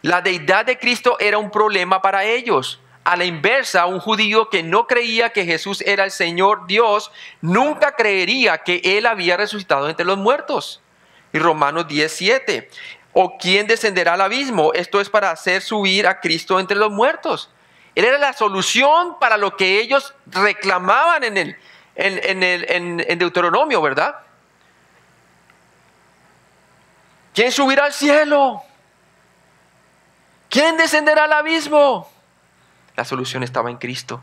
La deidad de Cristo era un problema para ellos. A la inversa, un judío que no creía que Jesús era el Señor Dios, nunca creería que Él había resucitado entre los muertos. Y Romanos 10:7. ¿O quién descenderá al abismo? Esto es para hacer subir a Cristo entre los muertos. Él era la solución para lo que ellos reclamaban en Deuteronomio, ¿verdad? ¿Quién subirá al cielo? ¿Quién descenderá al abismo? La solución estaba en Cristo.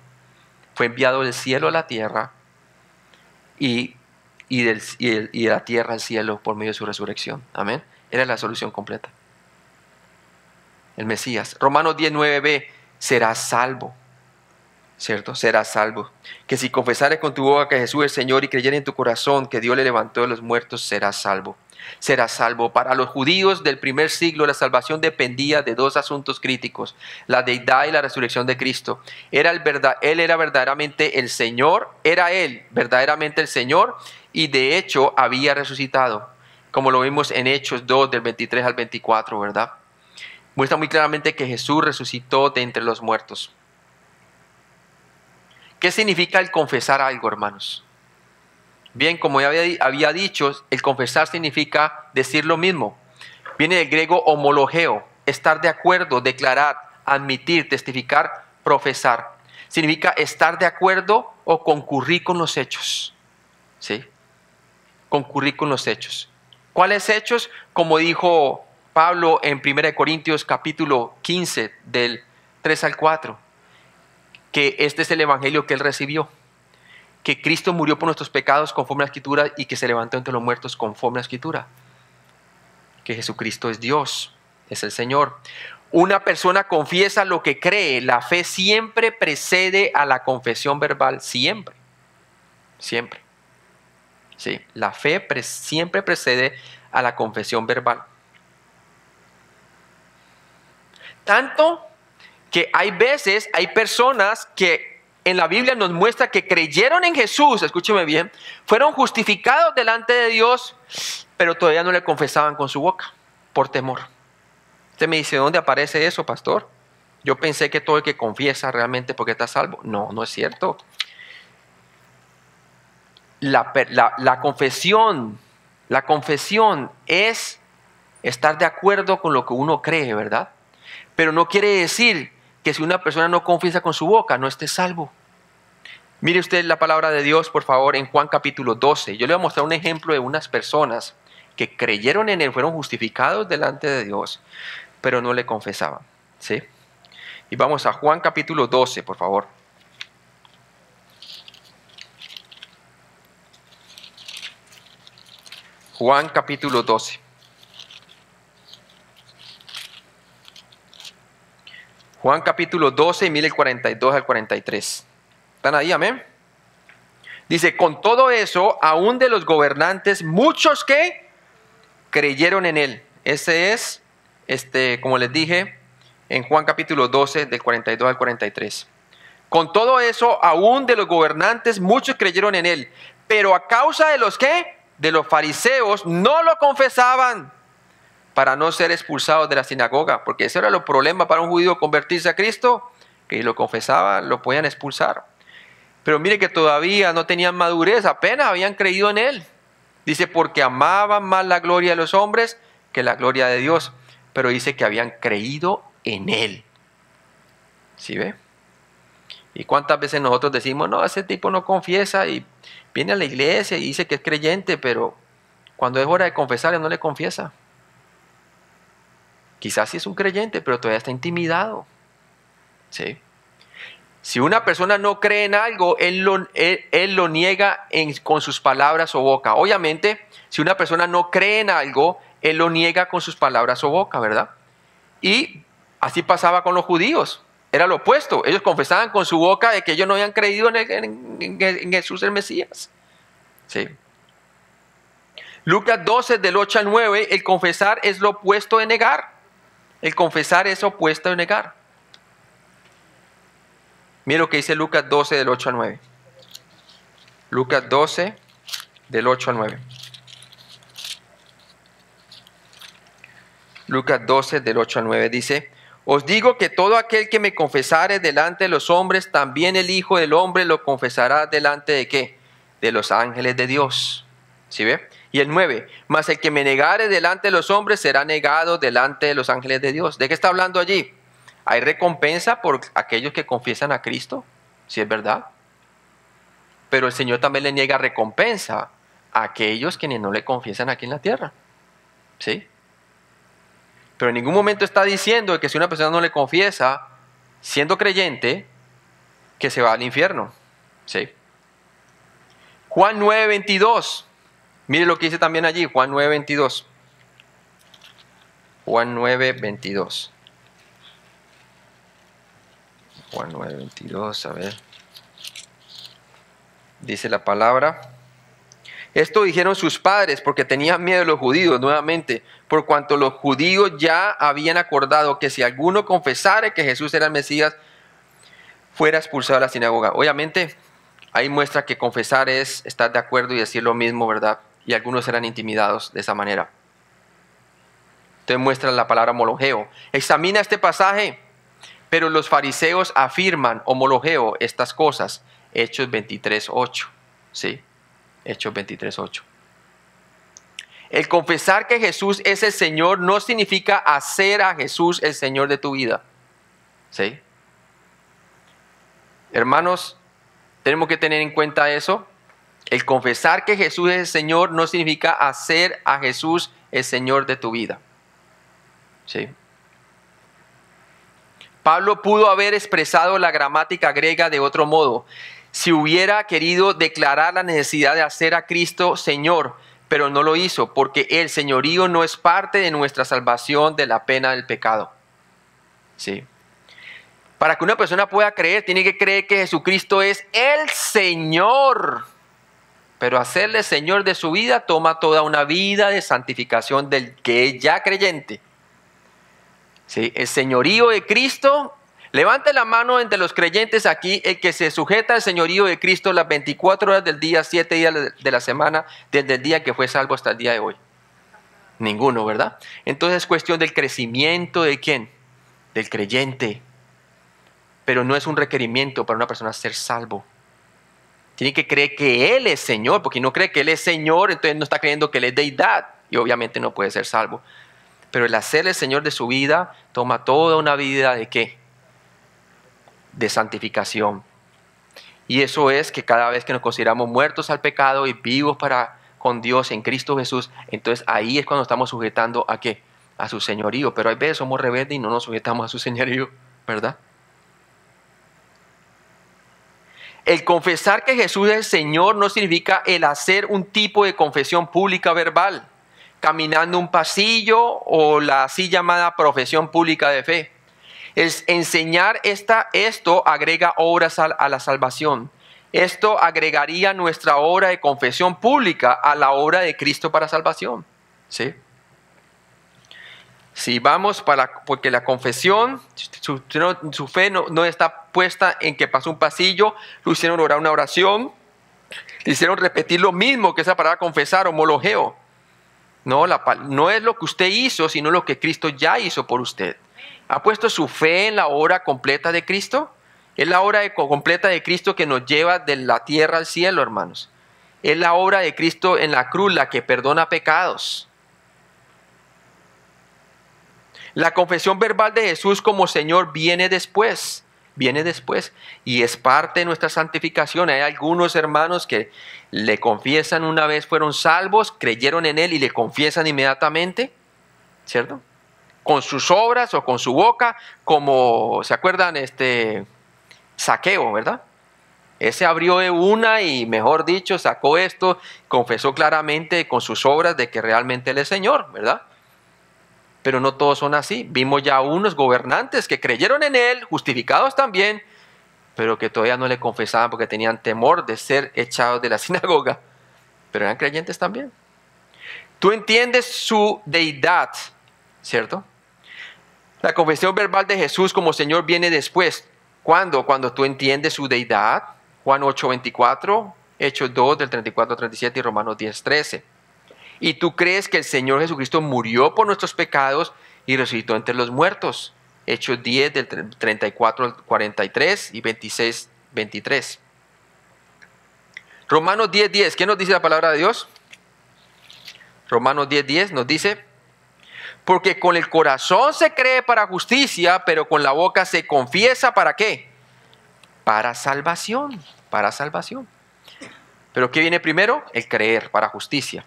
Fue enviado del cielo a la tierra y de la tierra al cielo por medio de su resurrección. Amén. Era la solución completa. El Mesías. Romanos 10:9b. Serás salvo. ¿Cierto? Serás salvo. Que si confesares con tu boca que Jesús es el Señor y creyeres en tu corazón que Dios le levantó de los muertos, serás salvo. Serás salvo. Para los judíos del primer siglo, la salvación dependía de dos asuntos críticos: la deidad y la resurrección de Cristo. Él era verdaderamente el Señor, era Él verdaderamente el Señor, y de hecho había resucitado, como lo vimos en Hechos 2, del 23 al 24, ¿verdad? Muestra muy claramente que Jesús resucitó de entre los muertos. ¿Qué significa el confesar algo, hermanos? Bien, como ya había dicho, el confesar significa decir lo mismo. Viene del griego homologeo, estar de acuerdo, declarar, admitir, testificar, profesar. Significa estar de acuerdo o concurrir con los hechos. ¿Sí? Concurrir con los hechos. ¿Cuáles hechos? Como dijo Pablo en 1 Corintios capítulo 15 del 3 al 4, que este es el evangelio que él recibió, que Cristo murió por nuestros pecados conforme a la Escritura y que se levantó entre los muertos conforme a la Escritura, que Jesucristo es Dios, es el Señor. Una persona confiesa lo que cree. La fe siempre precede a la confesión verbal, siempre, siempre. Sí, la fe siempre precede a la confesión verbal. Tanto que hay veces, hay personas que en la Biblia nos muestra que creyeron en Jesús, escúcheme bien, fueron justificados delante de Dios, pero todavía no le confesaban con su boca, por temor. Usted me dice, ¿dónde aparece eso, pastor? Yo pensé que todo el que confiesa realmente porque está salvo. No, no es cierto. La confesión es estar de acuerdo con lo que uno cree, ¿verdad? Pero no quiere decir que si una persona no confiesa con su boca, no esté salvo. Mire usted la palabra de Dios, por favor, en Juan capítulo 12. Yo le voy a mostrar un ejemplo de unas personas que creyeron en él, fueron justificados delante de Dios, pero no le confesaban, ¿sí? Y vamos a Juan capítulo 12, por favor. Juan capítulo 12. Juan capítulo 12, y mire el 42 al 43. ¿Están ahí, amén? Dice, con todo eso, aún de los gobernantes, muchos que creyeron en él. Ese es, como les dije, en Juan capítulo 12, del 42 al 43. Con todo eso, aún de los gobernantes, muchos creyeron en él. Pero a causa de los ¿qué? De los fariseos, no lo confesaban para no ser expulsados de la sinagoga. Porque ese era el problema para un judío convertirse a Cristo, que si lo confesaba, lo podían expulsar. Pero mire que todavía no tenían madurez, apenas habían creído en él. Dice, porque amaban más la gloria de los hombres que la gloria de Dios. Pero dice que habían creído en él. ¿Sí ve? ¿Y cuántas veces nosotros decimos, no, ese tipo no confiesa y viene a la iglesia y dice que es creyente, pero cuando es hora de confesarle no le confiesa? Quizás sí es un creyente, pero todavía está intimidado. ¿Sí? Si una persona no cree en algo, él lo niega con sus palabras o boca. Obviamente, si una persona no cree en algo, él lo niega con sus palabras o boca, ¿verdad? Y así pasaba con los judíos. Era lo opuesto. Ellos confesaban con su boca de que ellos no habían creído en Jesús el Mesías. ¿Sí? Lucas 12, del 8 al 9, el confesar es lo opuesto de negar. El confesar es opuesto de negar. Mira lo que dice Lucas 12, del 8 al 9. Lucas 12, del 8 al 9. Lucas 12, del 8 al 9 dice, os digo que todo aquel que me confesare delante de los hombres, también el Hijo del Hombre lo confesará delante de ¿qué? De los ángeles de Dios. ¿Sí ve? Y el 9, mas el que me negare delante de los hombres será negado delante de los ángeles de Dios. ¿De qué está hablando allí? ¿Hay recompensa por aquellos que confiesan a Cristo? Sí, es verdad. Pero el Señor también le niega recompensa a aquellos quienes no le confiesan aquí en la tierra. ¿Sí? Pero en ningún momento está diciendo que si una persona no le confiesa, siendo creyente, que se va al infierno. ¿Sí? Juan 9, 22. Mire lo que dice también allí, Juan 9, 22. Juan 9, 22. Juan 9, 22, a ver. Dice la palabra. Esto dijeron sus padres porque tenían miedo de los judíos, nuevamente, por cuanto los judíos ya habían acordado que si alguno confesara que Jesús era el Mesías, fuera expulsado de la sinagoga. Obviamente, ahí muestra que confesar es estar de acuerdo y decir lo mismo, ¿verdad? Y algunos eran intimidados de esa manera. Entonces muestra la palabra homologeo. Examina este pasaje. Pero los fariseos afirman, homologeo, estas cosas. Hechos 23, 8. ¿Sí? Hechos 23, 8. El confesar que Jesús es el Señor no significa hacer a Jesús el Señor de tu vida. ¿Sí? Hermanos, tenemos que tener en cuenta eso. El confesar que Jesús es el Señor no significa hacer a Jesús el Señor de tu vida. ¿Sí? Pablo pudo haber expresado la gramática griega de otro modo. Si hubiera querido declarar la necesidad de hacer a Cristo Señor, pero no lo hizo, porque el señorío no es parte de nuestra salvación de la pena del pecado. ¿Sí? Para que una persona pueda creer, tiene que creer que Jesucristo es el Señor. Pero hacerle Señor de su vida toma toda una vida de santificación del que es ya creyente. ¿Sí? El señorío de Cristo, levante la mano entre los creyentes aquí, el que se sujeta al señorío de Cristo las 24 horas del día, 7 días de la semana, desde el día que fue salvo hasta el día de hoy. Ninguno, ¿verdad? Entonces es cuestión del crecimiento de ¿quién? Del creyente. Pero no es un requerimiento para una persona ser salvo. Tiene que creer que Él es Señor, porque si no cree que Él es Señor, entonces no está creyendo que Él es deidad y obviamente no puede ser salvo. Pero el hacer el Señor de su vida toma toda una vida ¿de qué? De santificación. Y eso es que cada vez que nos consideramos muertos al pecado y vivos con Dios en Cristo Jesús, entonces ahí es cuando estamos sujetando ¿a qué? A su señorío. Pero hay veces somos rebeldes y no nos sujetamos a su señorío, ¿verdad? El confesar que Jesús es el Señor no significa el hacer un tipo de confesión pública verbal, caminando un pasillo o la así llamada profesión pública de fe. Es enseñar esto agrega obras a la salvación. Esto agregaría nuestra obra de confesión pública a la obra de Cristo para salvación. ¿Sí? Si vamos porque la confesión, su fe no está puesta en que pasó un pasillo, lo hicieron orar una oración, le hicieron repetir lo mismo que esa palabra confesar, homologeo. No es lo que usted hizo, sino lo que Cristo ya hizo por usted. ¿Ha puesto su fe en la obra completa de Cristo? Es la obra completa de Cristo que nos lleva de la tierra al cielo, hermanos. Es la obra de Cristo en la cruz la que perdona pecados. La confesión verbal de Jesús como Señor viene después y es parte de nuestra santificación. Hay algunos hermanos que le confiesan una vez fueron salvos, creyeron en Él y le confiesan inmediatamente, ¿cierto? Con sus obras o con su boca, como, ¿se acuerdan? Zaqueo, ¿verdad? Ese abrió de una y, mejor dicho, sacó esto, confesó claramente con sus obras de que realmente Él es Señor, ¿verdad? Pero no todos son así. Vimos ya unos gobernantes que creyeron en Él, justificados también, pero que todavía no le confesaban porque tenían temor de ser echados de la sinagoga. Pero eran creyentes también. Tú entiendes su deidad, ¿cierto? La confesión verbal de Jesús como Señor viene después. ¿Cuándo? Cuando tú entiendes su deidad. Juan 8:24, Hechos 2 del 34 al 37 y Romanos 10:13. Y tú crees que el Señor Jesucristo murió por nuestros pecados y resucitó entre los muertos. Hechos 10 del 34 al 43 y 26:23. Romanos 10:10. ¿Qué nos dice la palabra de Dios? Romanos 10:10 nos dice: porque con el corazón se cree para justicia, pero con la boca se confiesa ¿para qué? Para salvación, para salvación. ¿Pero qué viene primero? El creer para justicia.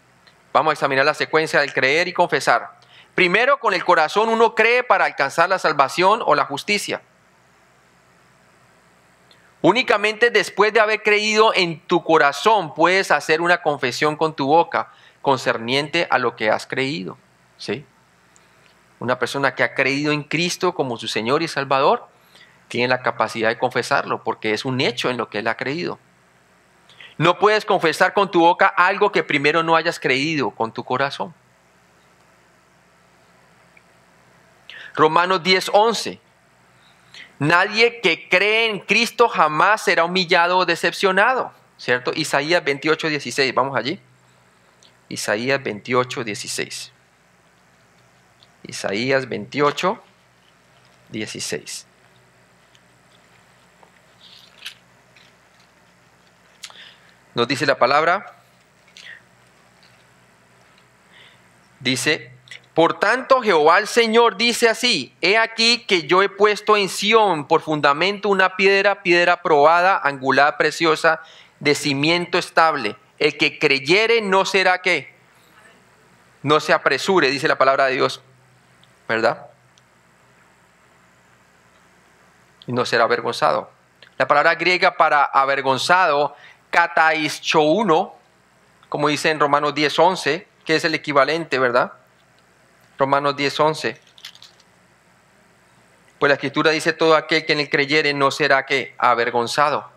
Vamos a examinar la secuencia del creer y confesar. Primero, con el corazón uno cree para alcanzar la salvación o la justicia. Únicamente después de haber creído en tu corazón puedes hacer una confesión con tu boca concerniente a lo que has creído. ¿Sí? Una persona que ha creído en Cristo como su Señor y Salvador tiene la capacidad de confesarlo porque es un hecho en lo que él ha creído. No puedes confesar con tu boca algo que primero no hayas creído con tu corazón. Romanos 10:11. Nadie que cree en Cristo jamás será humillado o decepcionado, ¿cierto? Isaías 28:16, vamos allí. Isaías 28:16. Isaías 28:16. Nos dice la palabra: Dice, por tanto Jehová el Señor dice así, he aquí que yo he puesto en Sión por fundamento una piedra, piedra probada, angular, preciosa, de cimiento estable. El que creyere no será ¿qué? No se apresure, dice la palabra de Dios, ¿verdad? Y no será avergonzado. La palabra griega para avergonzado, kataischouno, como dice en Romanos 10:11, que es el equivalente, ¿verdad? Romanos 10:11. Pues la Escritura dice, todo aquel que en él creyere no será ¿qué? Avergonzado.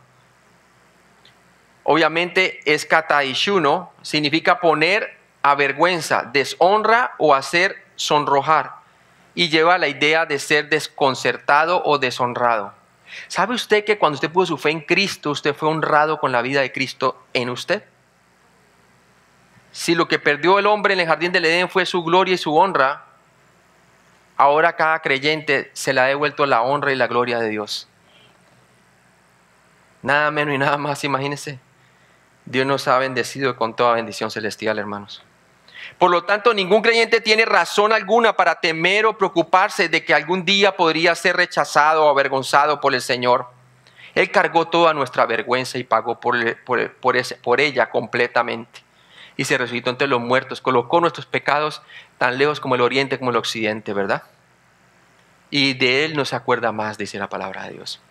Obviamente es kataishuno, significa poner a vergüenza, deshonra o hacer sonrojar. Y lleva la idea de ser desconcertado o deshonrado. ¿Sabe usted que cuando usted puso su fe en Cristo, usted fue honrado con la vida de Cristo en usted? Si lo que perdió el hombre en el jardín del Edén fue su gloria y su honra, ahora cada creyente se le ha devuelto la honra y la gloria de Dios. Nada menos y nada más, imagínense. Dios nos ha bendecido con toda bendición celestial, hermanos. Por lo tanto, ningún creyente tiene razón alguna para temer o preocuparse de que algún día podría ser rechazado o avergonzado por el Señor. Él cargó toda nuestra vergüenza y pagó por ella completamente. Y se resucitó entre los muertos, colocó nuestros pecados tan lejos como el oriente como el occidente, ¿verdad? Y de Él no se acuerda más, dice la palabra de Dios.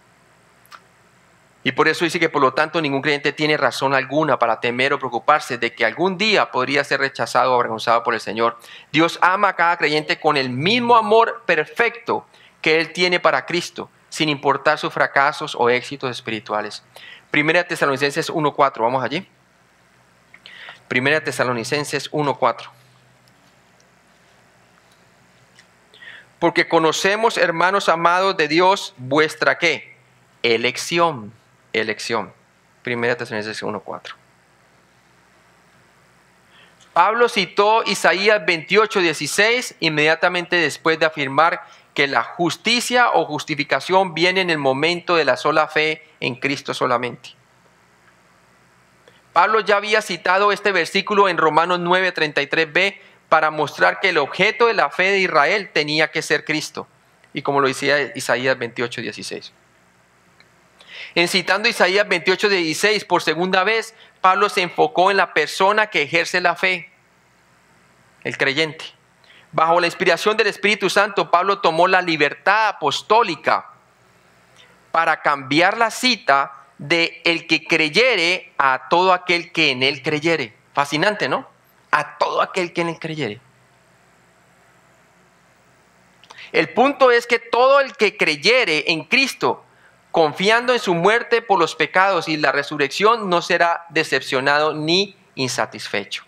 Y por eso dice que por lo tanto ningún creyente tiene razón alguna para temer o preocuparse de que algún día podría ser rechazado o avergonzado por el Señor. Dios ama a cada creyente con el mismo amor perfecto que Él tiene para Cristo, sin importar sus fracasos o éxitos espirituales. Primera Tesalonicenses 1:4, vamos allí. Primera Tesalonicenses 1:4. Porque conocemos, hermanos amados de Dios, vuestra ¿qué? Elección. Primera Tesalonicenses 1:4. Pablo citó Isaías 28:16 inmediatamente después de afirmar que la justicia o justificación viene en el momento de la sola fe en Cristo solamente. Pablo ya había citado este versículo en Romanos 9:33b para mostrar que el objeto de la fe de Israel tenía que ser Cristo. Y como lo decía Isaías 28:16. En citando Isaías 28:16 por segunda vez, Pablo se enfocó en la persona que ejerce la fe, el creyente. Bajo la inspiración del Espíritu Santo, Pablo tomó la libertad apostólica para cambiar la cita de el que creyere a todo aquel que en él creyere. Fascinante, ¿no? A todo aquel que en él creyere. El punto es que todo el que creyere en Cristo, confiando en su muerte por los pecados y la resurrección, no será decepcionado ni insatisfecho.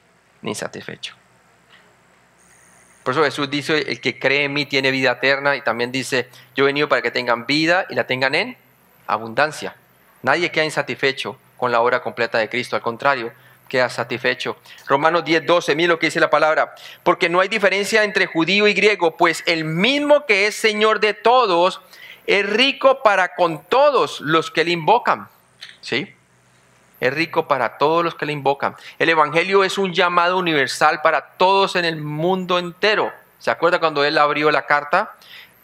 Por eso Jesús dice, el que cree en mí tiene vida eterna, y también dice, yo he venido para que tengan vida y la tengan en abundancia. Nadie queda insatisfecho con la obra completa de Cristo, al contrario, queda satisfecho. Romanos 10:12, mira lo que dice la palabra. Porque no hay diferencia entre judío y griego, pues el mismo que es Señor de todos, es rico para con todos los que le invocan. ¿Sí? Es rico para todos los que le invocan. El Evangelio es un llamado universal para todos en el mundo entero. ¿Se acuerda cuando él abrió la carta?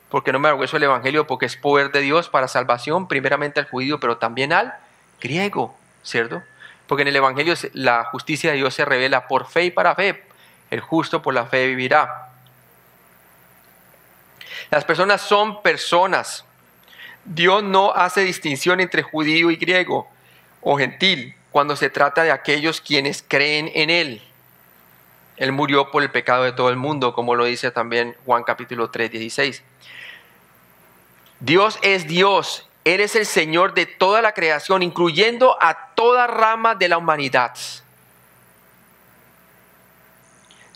Porque no me avergüenzo del Evangelio, porque es poder de Dios para salvación, primeramente al judío, pero también al griego, ¿cierto? Porque en el Evangelio la justicia de Dios se revela por fe y para fe. El justo por la fe vivirá. Las personas son personas. Dios no hace distinción entre judío y griego o gentil cuando se trata de aquellos quienes creen en Él. Él murió por el pecado de todo el mundo, como lo dice también Juan capítulo 3:16. Dios es Dios. Él es el Señor de toda la creación, incluyendo a toda rama de la humanidad.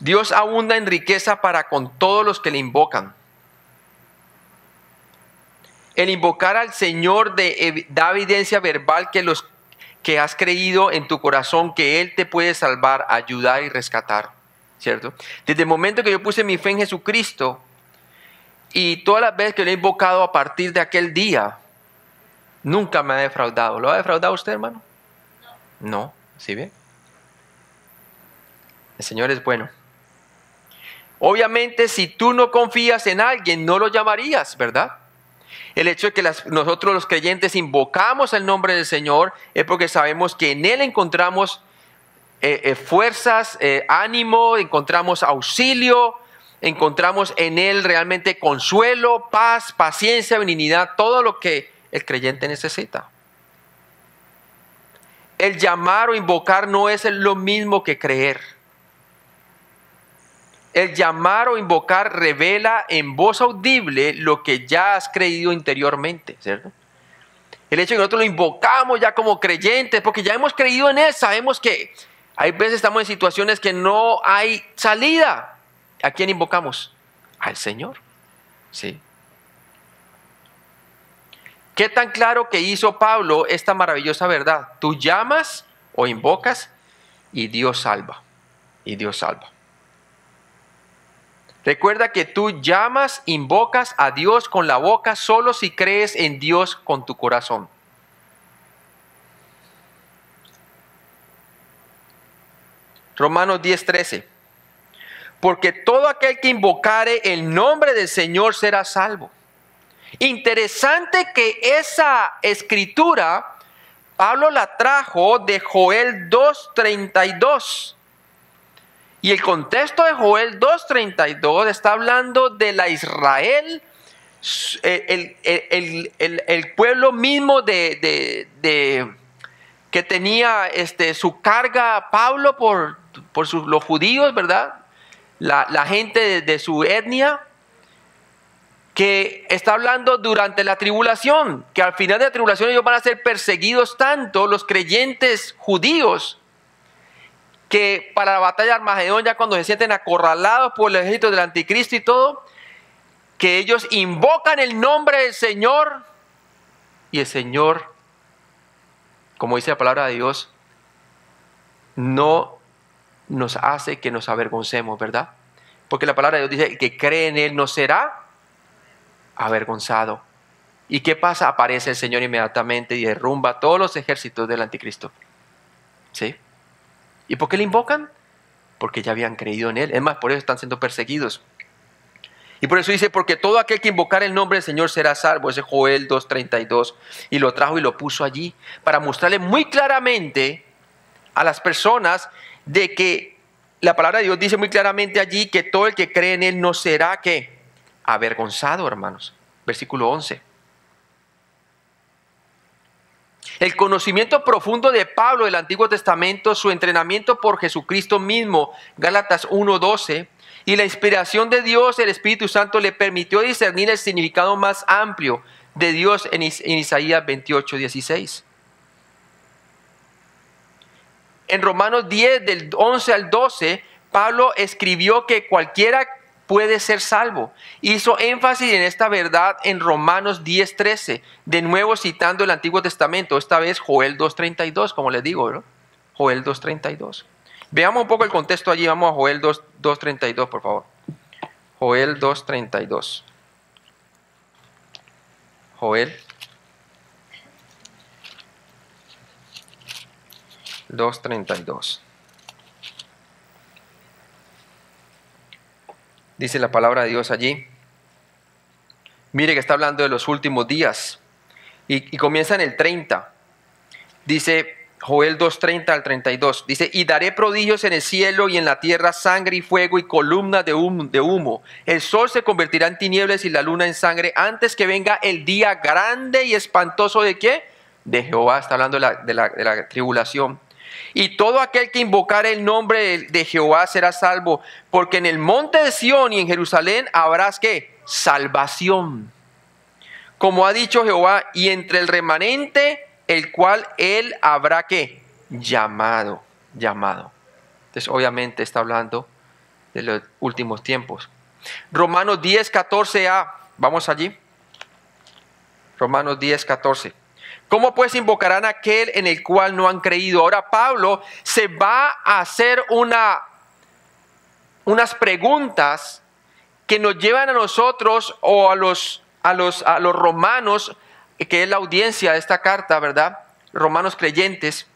Dios abunda en riqueza para con todos los que le invocan. El invocar al Señor da evidencia verbal que has creído en tu corazón que Él te puede salvar, ayudar y rescatar, ¿cierto? Desde el momento que yo puse mi fe en Jesucristo y todas las veces que lo he invocado a partir de aquel día, nunca me ha defraudado. ¿Lo ha defraudado usted, hermano? No. ¿Sí ve? El Señor es bueno. Obviamente, si tú no confías en alguien, no lo llamarías, ¿verdad? El hecho de que nosotros los creyentes invocamos el nombre del Señor es porque sabemos que en Él encontramos fuerzas, ánimo, encontramos auxilio, encontramos en Él realmente consuelo, paz, paciencia, benignidad, todo lo que el creyente necesita. El llamar o invocar no es lo mismo que creer. El llamar o invocar revela en voz audible lo que ya has creído interiormente, ¿cierto? El hecho de que nosotros lo invocamos ya como creyentes, porque ya hemos creído en Él, sabemos que hay veces estamos en situaciones que no hay salida. ¿A quién invocamos? Al Señor, ¿sí? ¿Qué tan claro que hizo Pablo esta maravillosa verdad? Tú llamas o invocas y Dios salva, y Dios salva. Recuerda que tú llamas, invocas a Dios con la boca solo si crees en Dios con tu corazón. Romanos 10:13. Porque todo aquel que invocare el nombre del Señor será salvo. Interesante que esa escritura Pablo la trajo de Joel 2:32. Y el contexto de Joel 2:32 está hablando de la Israel, el pueblo mismo que tenía su carga Pablo por los judíos, ¿verdad? La gente de su etnia, que está hablando durante la tribulación, que al final de la tribulación ellos van a ser perseguidos tanto los creyentes judíos, que para la batalla de Armagedón, ya cuando se sienten acorralados por el ejército del anticristo y todo, que ellos invocan el nombre del Señor y el Señor, como dice la palabra de Dios, no nos hace que nos avergoncemos, ¿verdad? Porque la palabra de Dios dice que cree en Él no será avergonzado. ¿Y qué pasa? Aparece el Señor inmediatamente y derrumba todos los ejércitos del anticristo. ¿Sí? ¿Y por qué le invocan? Porque ya habían creído en Él. Es más, por eso están siendo perseguidos. Y por eso dice, porque todo aquel que invocar el nombre del Señor será salvo. Ese Joel 2:32. Y lo trajo y lo puso allí para mostrarle muy claramente a las personas de que la palabra de Dios dice muy claramente allí que todo el que cree en Él no será, ¿qué? Avergonzado, hermanos. Versículo 11. El conocimiento profundo de Pablo del Antiguo Testamento, su entrenamiento por Jesucristo mismo, Gálatas 1:12, y la inspiración de Dios, el Espíritu Santo, le permitió discernir el significado más amplio de Dios en Isaías 28:16. En Romanos 10, del 11 al 12, Pablo escribió que cualquiera puede ser salvo. Hizo énfasis en esta verdad en Romanos 10:13, de nuevo citando el Antiguo Testamento, esta vez Joel 2:32, como les digo, ¿no? Joel 2:32. Veamos un poco el contexto allí, vamos a Joel 2:32, por favor. Joel 2:32. Joel 2:32. Dice la palabra de Dios allí. Mire que está hablando de los últimos días. Y comienza en el 30. Dice Joel 2:30 al 32. Dice, y daré prodigios en el cielo y en la tierra, sangre y fuego y columnas de humo. El sol se convertirá en tinieblas y la luna en sangre antes que venga el día grande y espantoso ¿de qué? De Jehová. Está hablando de la tribulación. Y todo aquel que invocare el nombre de Jehová será salvo, porque en el monte de Sión y en Jerusalén habrás ¿qué? Salvación. Como ha dicho Jehová, y entre el remanente, el cual él habrá ¿qué? Llamado. Entonces obviamente está hablando de los últimos tiempos. Romanos 10:14a, vamos allí. Romanos 10:14. ¿Cómo pues invocarán a aquel en el cual no han creído? Ahora Pablo se va a hacer unas preguntas que nos llevan a nosotros o a los romanos, que es la audiencia de esta carta, ¿verdad? Romanos creyentes.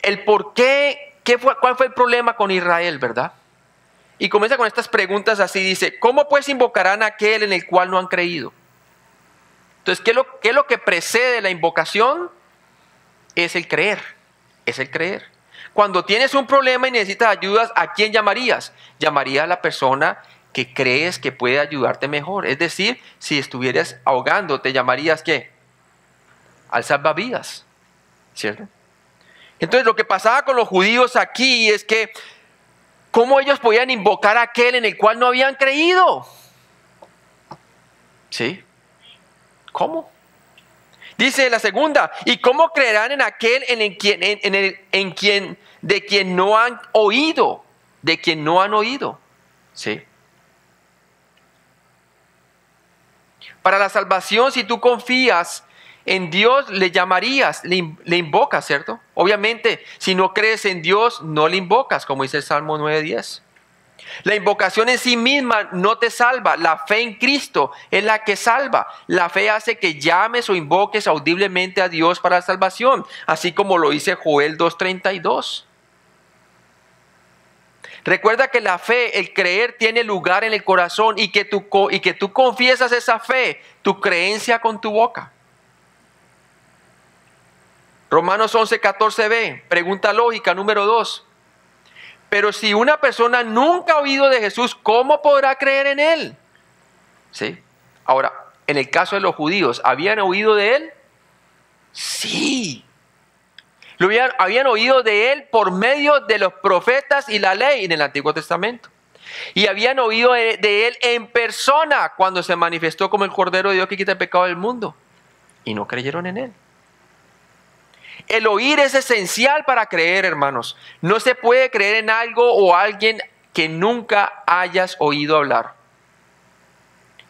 El por qué, cuál fue el problema con Israel, ¿verdad? Y comienza con estas preguntas así, dice, ¿cómo pues invocarán a aquel en el cual no han creído? Entonces, ¿qué es lo que precede la invocación? Es el creer, es el creer. Cuando tienes un problema y necesitas ayudas, ¿a quién llamarías? Llamarías a la persona que crees que puede ayudarte mejor. Es decir, si estuvieras ahogando, ¿te llamarías qué? Al salvavidas, ¿cierto? Entonces, lo que pasaba con los judíos aquí es que ¿cómo ellos podían invocar a aquel en el cual no habían creído? ¿Sí? ¿Cómo? Dice la segunda, ¿y cómo creerán en aquel de quien no han oído? De quien no han oído. ¿Sí? Para la salvación, si tú confías en Dios, le llamarías, le invocas, ¿cierto? Obviamente, si no crees en Dios, no le invocas, como dice el Salmo 9:10. La invocación en sí misma no te salva. La fe en Cristo es la que salva. La fe hace que llames o invoques audiblemente a Dios para la salvación, así como lo dice Joel 2:32. Recuerda que la fe, el creer, tiene lugar en el corazón y que tú confiesas esa fe, tu creencia con tu boca. Romanos 11:14b, pregunta lógica número 2. Pero si una persona nunca ha oído de Jesús, ¿cómo podrá creer en Él? ¿Sí? Ahora, en el caso de los judíos, ¿habían oído de Él? Sí. Habían oído de Él por medio de los profetas y la ley en el Antiguo Testamento. Y habían oído de Él en persona cuando se manifestó como el Cordero de Dios que quita el pecado del mundo. Y no creyeron en Él. El oír es esencial para creer, hermanos. No se puede creer en algo o alguien que nunca hayas oído hablar.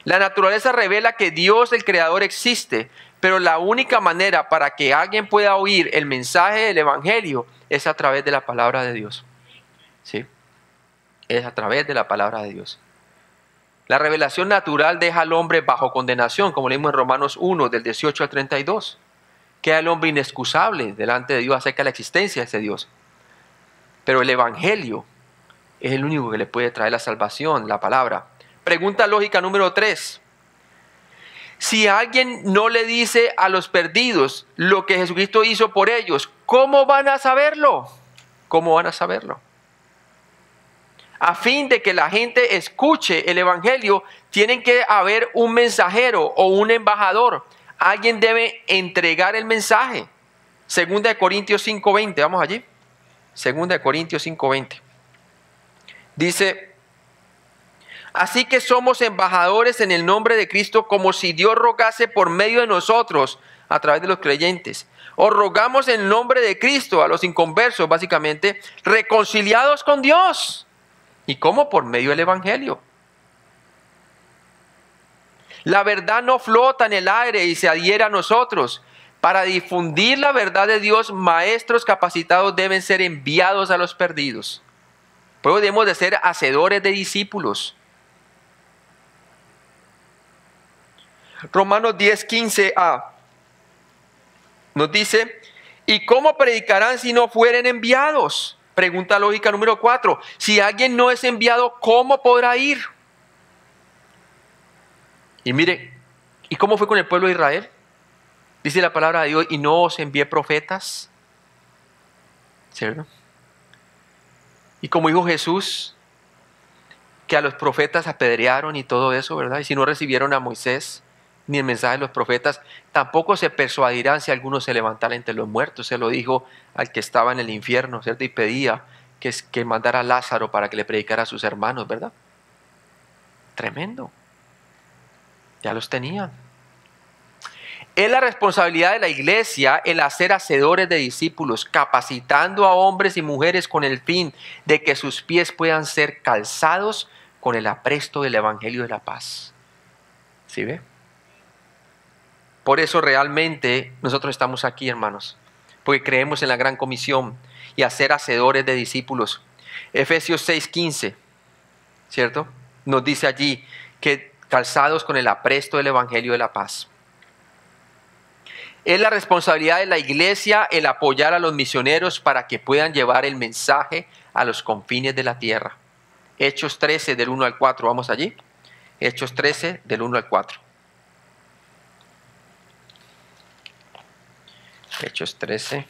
La naturaleza revela que Dios, el Creador, existe, pero la única manera para que alguien pueda oír el mensaje del Evangelio es a través de la palabra de Dios. ¿Sí? Es a través de la palabra de Dios. La revelación natural deja al hombre bajo condenación, como leímos en Romanos 1, del 18 al 32. Queda el hombre inexcusable delante de Dios acerca de la existencia de ese Dios. Pero el Evangelio es el único que le puede traer la salvación, la palabra. Pregunta lógica número 3. Si alguien no le dice a los perdidos lo que Jesucristo hizo por ellos, ¿cómo van a saberlo? ¿Cómo van a saberlo? A fin de que la gente escuche el Evangelio, tienen que haber un mensajero o un embajador. Alguien debe entregar el mensaje. 2 Corintios 5:20, vamos allí. 2 Corintios 5:20. Dice, así que somos embajadores en el nombre de Cristo, como si Dios rogase por medio de nosotros a través de los creyentes. O rogamos en el nombre de Cristo a los inconversos, básicamente, reconciliados con Dios. ¿Y cómo? Por medio del Evangelio. La verdad no flota en el aire y se adhiere a nosotros. Para difundir la verdad de Dios, maestros capacitados deben ser enviados a los perdidos. Pues debemos de ser hacedores de discípulos. Romanos 10:15a nos dice, ¿y cómo predicarán si no fueren enviados? Pregunta lógica número 4. Si alguien no es enviado, ¿cómo podrá ir? Y mire, ¿y cómo fue con el pueblo de Israel? Dice la palabra de Dios, y no os envié profetas. ¿Cierto? Y como dijo Jesús, que a los profetas apedrearon y todo eso, ¿verdad? Y si no recibieron a Moisés ni el mensaje de los profetas, tampoco se persuadirán si alguno se levantara entre los muertos. Se lo dijo al que estaba en el infierno, ¿cierto? Y pedía que mandara a Lázaro para que le predicara a sus hermanos, ¿verdad? Tremendo. Ya los tenían. Es la responsabilidad de la iglesia el hacer hacedores de discípulos, capacitando a hombres y mujeres con el fin de que sus pies puedan ser calzados con el apresto del Evangelio de la paz. ¿Sí ve? Por eso realmente nosotros estamos aquí, hermanos, porque creemos en la gran comisión y hacer hacedores de discípulos. Efesios 6:15, ¿cierto? Nos dice allí que calzados con el apresto del Evangelio de la paz. Es la responsabilidad de la iglesia el apoyar a los misioneros para que puedan llevar el mensaje a los confines de la tierra. Hechos 13 del 1 al 4, vamos allí. Hechos 13 del 1 al 4. Hechos 13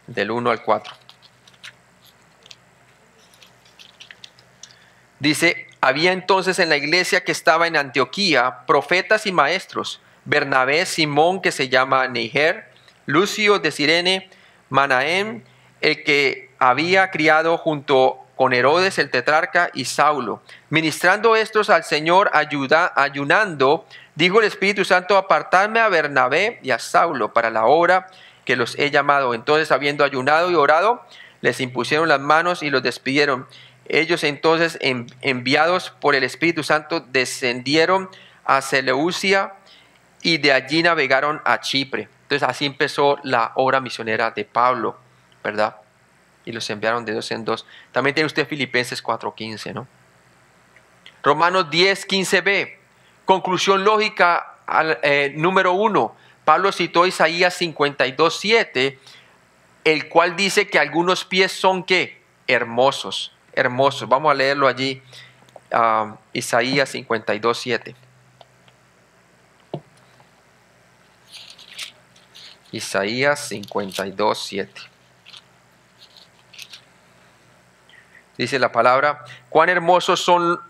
del 1 al 4. Dice, había entonces en la iglesia que estaba en Antioquía profetas y maestros, Bernabé, Simón, que se llama Niger, Lucio de Cirene, Manaén, el que había criado junto con Herodes el tetrarca, y Saulo. Ministrando estos al Señor, ayunando, dijo el Espíritu Santo, apartadme a Bernabé y a Saulo para la obra que los he llamado. Entonces, habiendo ayunado y orado, les impusieron las manos y los despidieron. Ellos entonces, enviados por el Espíritu Santo, descendieron a Seleucia y de allí navegaron a Chipre. Entonces así empezó la obra misionera de Pablo, ¿verdad? Y los enviaron de dos en dos. También tiene usted Filipenses 4:15, ¿no? Romanos 10:15b. Conclusión lógica número 1. Pablo citó Isaías 52:7, el cual dice que algunos pies son, ¿qué? Hermosos. Hermosos. Vamos a leerlo allí. Isaías 52:7. Isaías 52:7. Dice la palabra, cuán hermosos son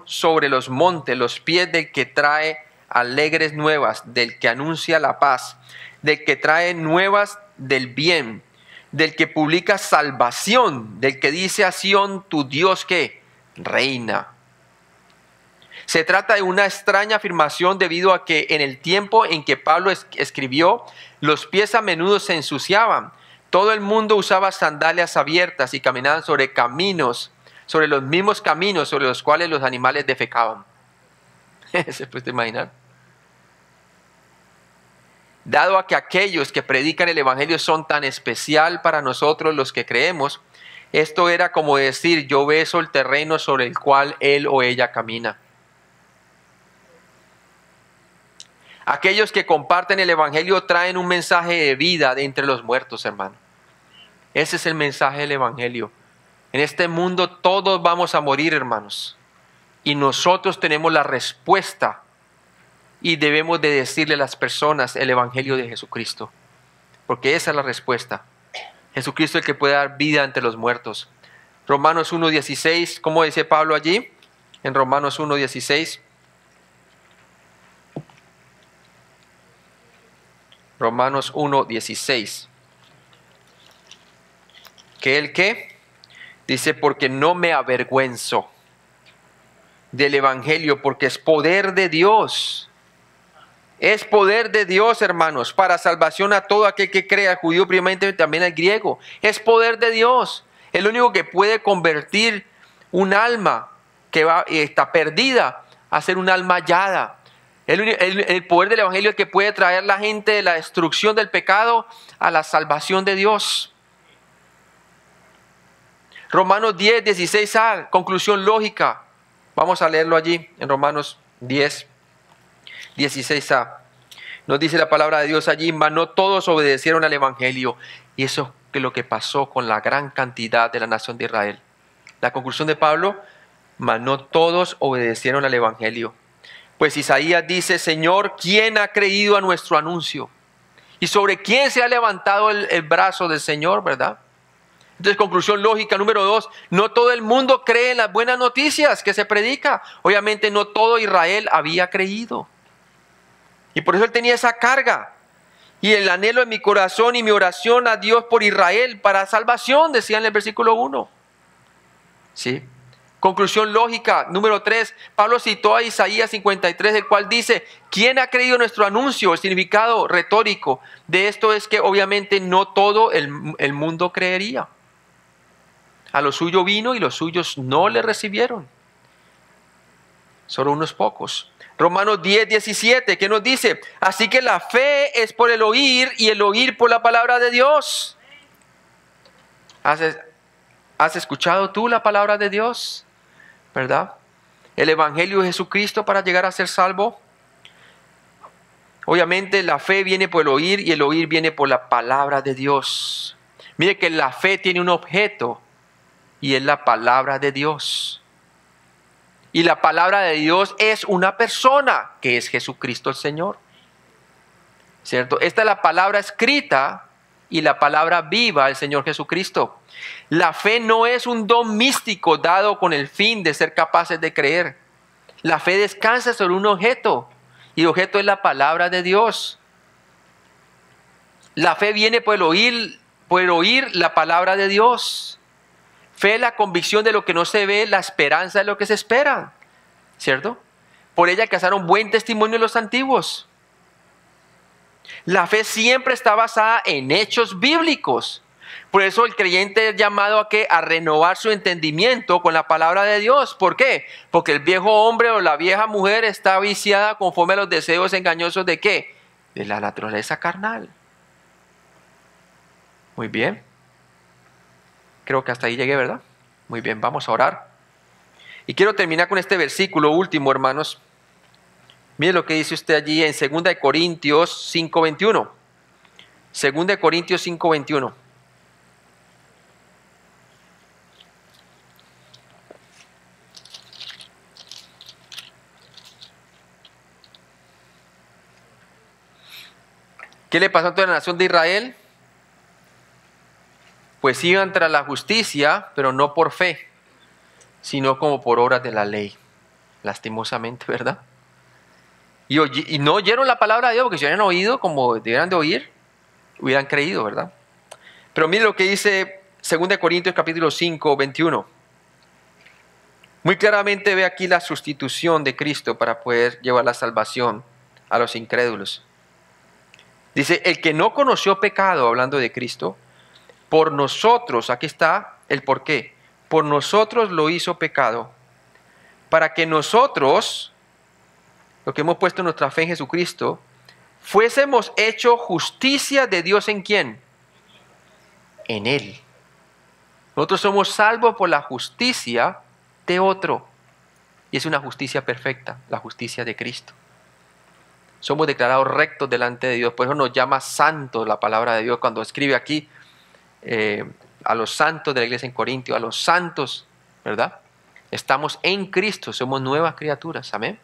sobre los montes los pies del que trae alegres nuevas, del que anuncia la paz, del que trae nuevas del bien, del que publica salvación, del que dice a Sión, tu Dios que reina. Se trata de una extraña afirmación debido a que en el tiempo en que Pablo escribió, los pies a menudo se ensuciaban. Todo el mundo usaba sandalias abiertas y caminaban sobre caminos, sobre los mismos caminos sobre los cuales los animales defecaban. ¿Se puede imaginar? Dado a que aquellos que predican el Evangelio son tan especial para nosotros los que creemos, esto era como decir, yo beso el terreno sobre el cual él o ella camina. Aquellos que comparten el Evangelio traen un mensaje de vida de entre los muertos, hermano. Ese es el mensaje del Evangelio. En este mundo todos vamos a morir, hermanos. Y nosotros tenemos la respuesta. Y debemos de decirle a las personas el Evangelio de Jesucristo. Porque esa es la respuesta. Jesucristo es el que puede dar vida entre los muertos. Romanos 1:16, ¿cómo dice Pablo allí? En Romanos 1:16. Romanos 1:16. ¿Qué el qué? Dice, porque no me avergüenzo del Evangelio, porque es poder de Dios. Es poder de Dios, hermanos, para salvación a todo aquel que crea, judío primeramente, también al griego. Es poder de Dios. Es lo único que puede convertir un alma que está perdida a ser un alma hallada. El poder del Evangelio es el que puede traer a la gente de la destrucción del pecado a la salvación de Dios. Romanos 10:16a, conclusión lógica. Vamos a leerlo allí en Romanos 10:16a. Nos dice la palabra de Dios allí, mas no todos obedecieron al Evangelio. Y eso es lo que pasó con la gran cantidad de la nación de Israel. La conclusión de Pablo, mas no todos obedecieron al Evangelio. Pues Isaías dice, Señor, ¿quién ha creído a nuestro anuncio? ¿Y sobre quién se ha levantado el brazo del Señor, verdad? Entonces, conclusión lógica número 2, no todo el mundo cree en las buenas noticias que se predica. Obviamente no todo Israel había creído. Y por eso él tenía esa carga. Y el anhelo de mi corazón y mi oración a Dios por Israel para salvación, decía en el versículo 1. ¿Sí? Conclusión lógica número 3, Pablo citó a Isaías 53, el cual dice, ¿quién ha creído nuestro anuncio? El significado retórico de esto es que obviamente no todo el mundo creería. A lo suyo vino y los suyos no le recibieron. Solo unos pocos. Romanos 10:17, ¿qué nos dice? Así que la fe es por el oír y el oír por la palabra de Dios. ¿Has escuchado tú la palabra de Dios? ¿Verdad? El Evangelio de Jesucristo para llegar a ser salvo. Obviamente la fe viene por el oír y el oír viene por la palabra de Dios. Mire que la fe tiene un objeto. y es la palabra de Dios. Y la palabra de Dios es una persona, que es Jesucristo el Señor. ¿Cierto? Esta es la palabra escrita y la palabra viva del Señor Jesucristo. La fe no es un don místico dado con el fin de ser capaces de creer. La fe descansa sobre un objeto, y el objeto es la palabra de Dios. La fe viene por oír la palabra de Dios. Fe es la convicción de lo que no se ve, la esperanza de lo que se espera. ¿Cierto? Por ella alcanzaron buen testimonio los antiguos. La fe siempre está basada en hechos bíblicos. Por eso el creyente es llamado a ¿qué? A renovar su entendimiento con la palabra de Dios. ¿Por qué? Porque el viejo hombre o la vieja mujer está viciada conforme a los deseos engañosos ¿de qué? De la naturaleza carnal. Muy bien. Creo que hasta ahí llegué, ¿verdad? Muy bien, vamos a orar. Y quiero terminar con este versículo último, hermanos. Mire lo que dice usted allí en 2 Corintios 5:21. 2 Corintios 5:21. ¿Qué le pasó a toda la nación de Israel? Pues iban tras la justicia, pero no por fe, sino como por obras de la ley. Lastimosamente, ¿verdad? Y no oyeron la palabra de Dios, porque si hubieran oído como debieran de oír, hubieran creído, ¿verdad? Pero mire lo que dice 2 Corintios capítulo 5:21. Muy claramente ve aquí la sustitución de Cristo para poder llevar la salvación a los incrédulos. Dice, el que no conoció pecado, hablando de Cristo, por nosotros, aquí está el por qué, por nosotros lo hizo pecado, para que nosotros, lo que hemos puesto nuestra fe en Jesucristo, fuésemos hecho justicia de Dios ¿en quién? En Él. Nosotros somos salvos por la justicia de otro, y es una justicia perfecta, la justicia de Cristo. Somos declarados rectos delante de Dios, por eso nos llama santos la palabra de Dios cuando escribe aquí a los santos de la iglesia en Corintio, a los santos, ¿verdad? Estamos en Cristo, somos nuevas criaturas, amén.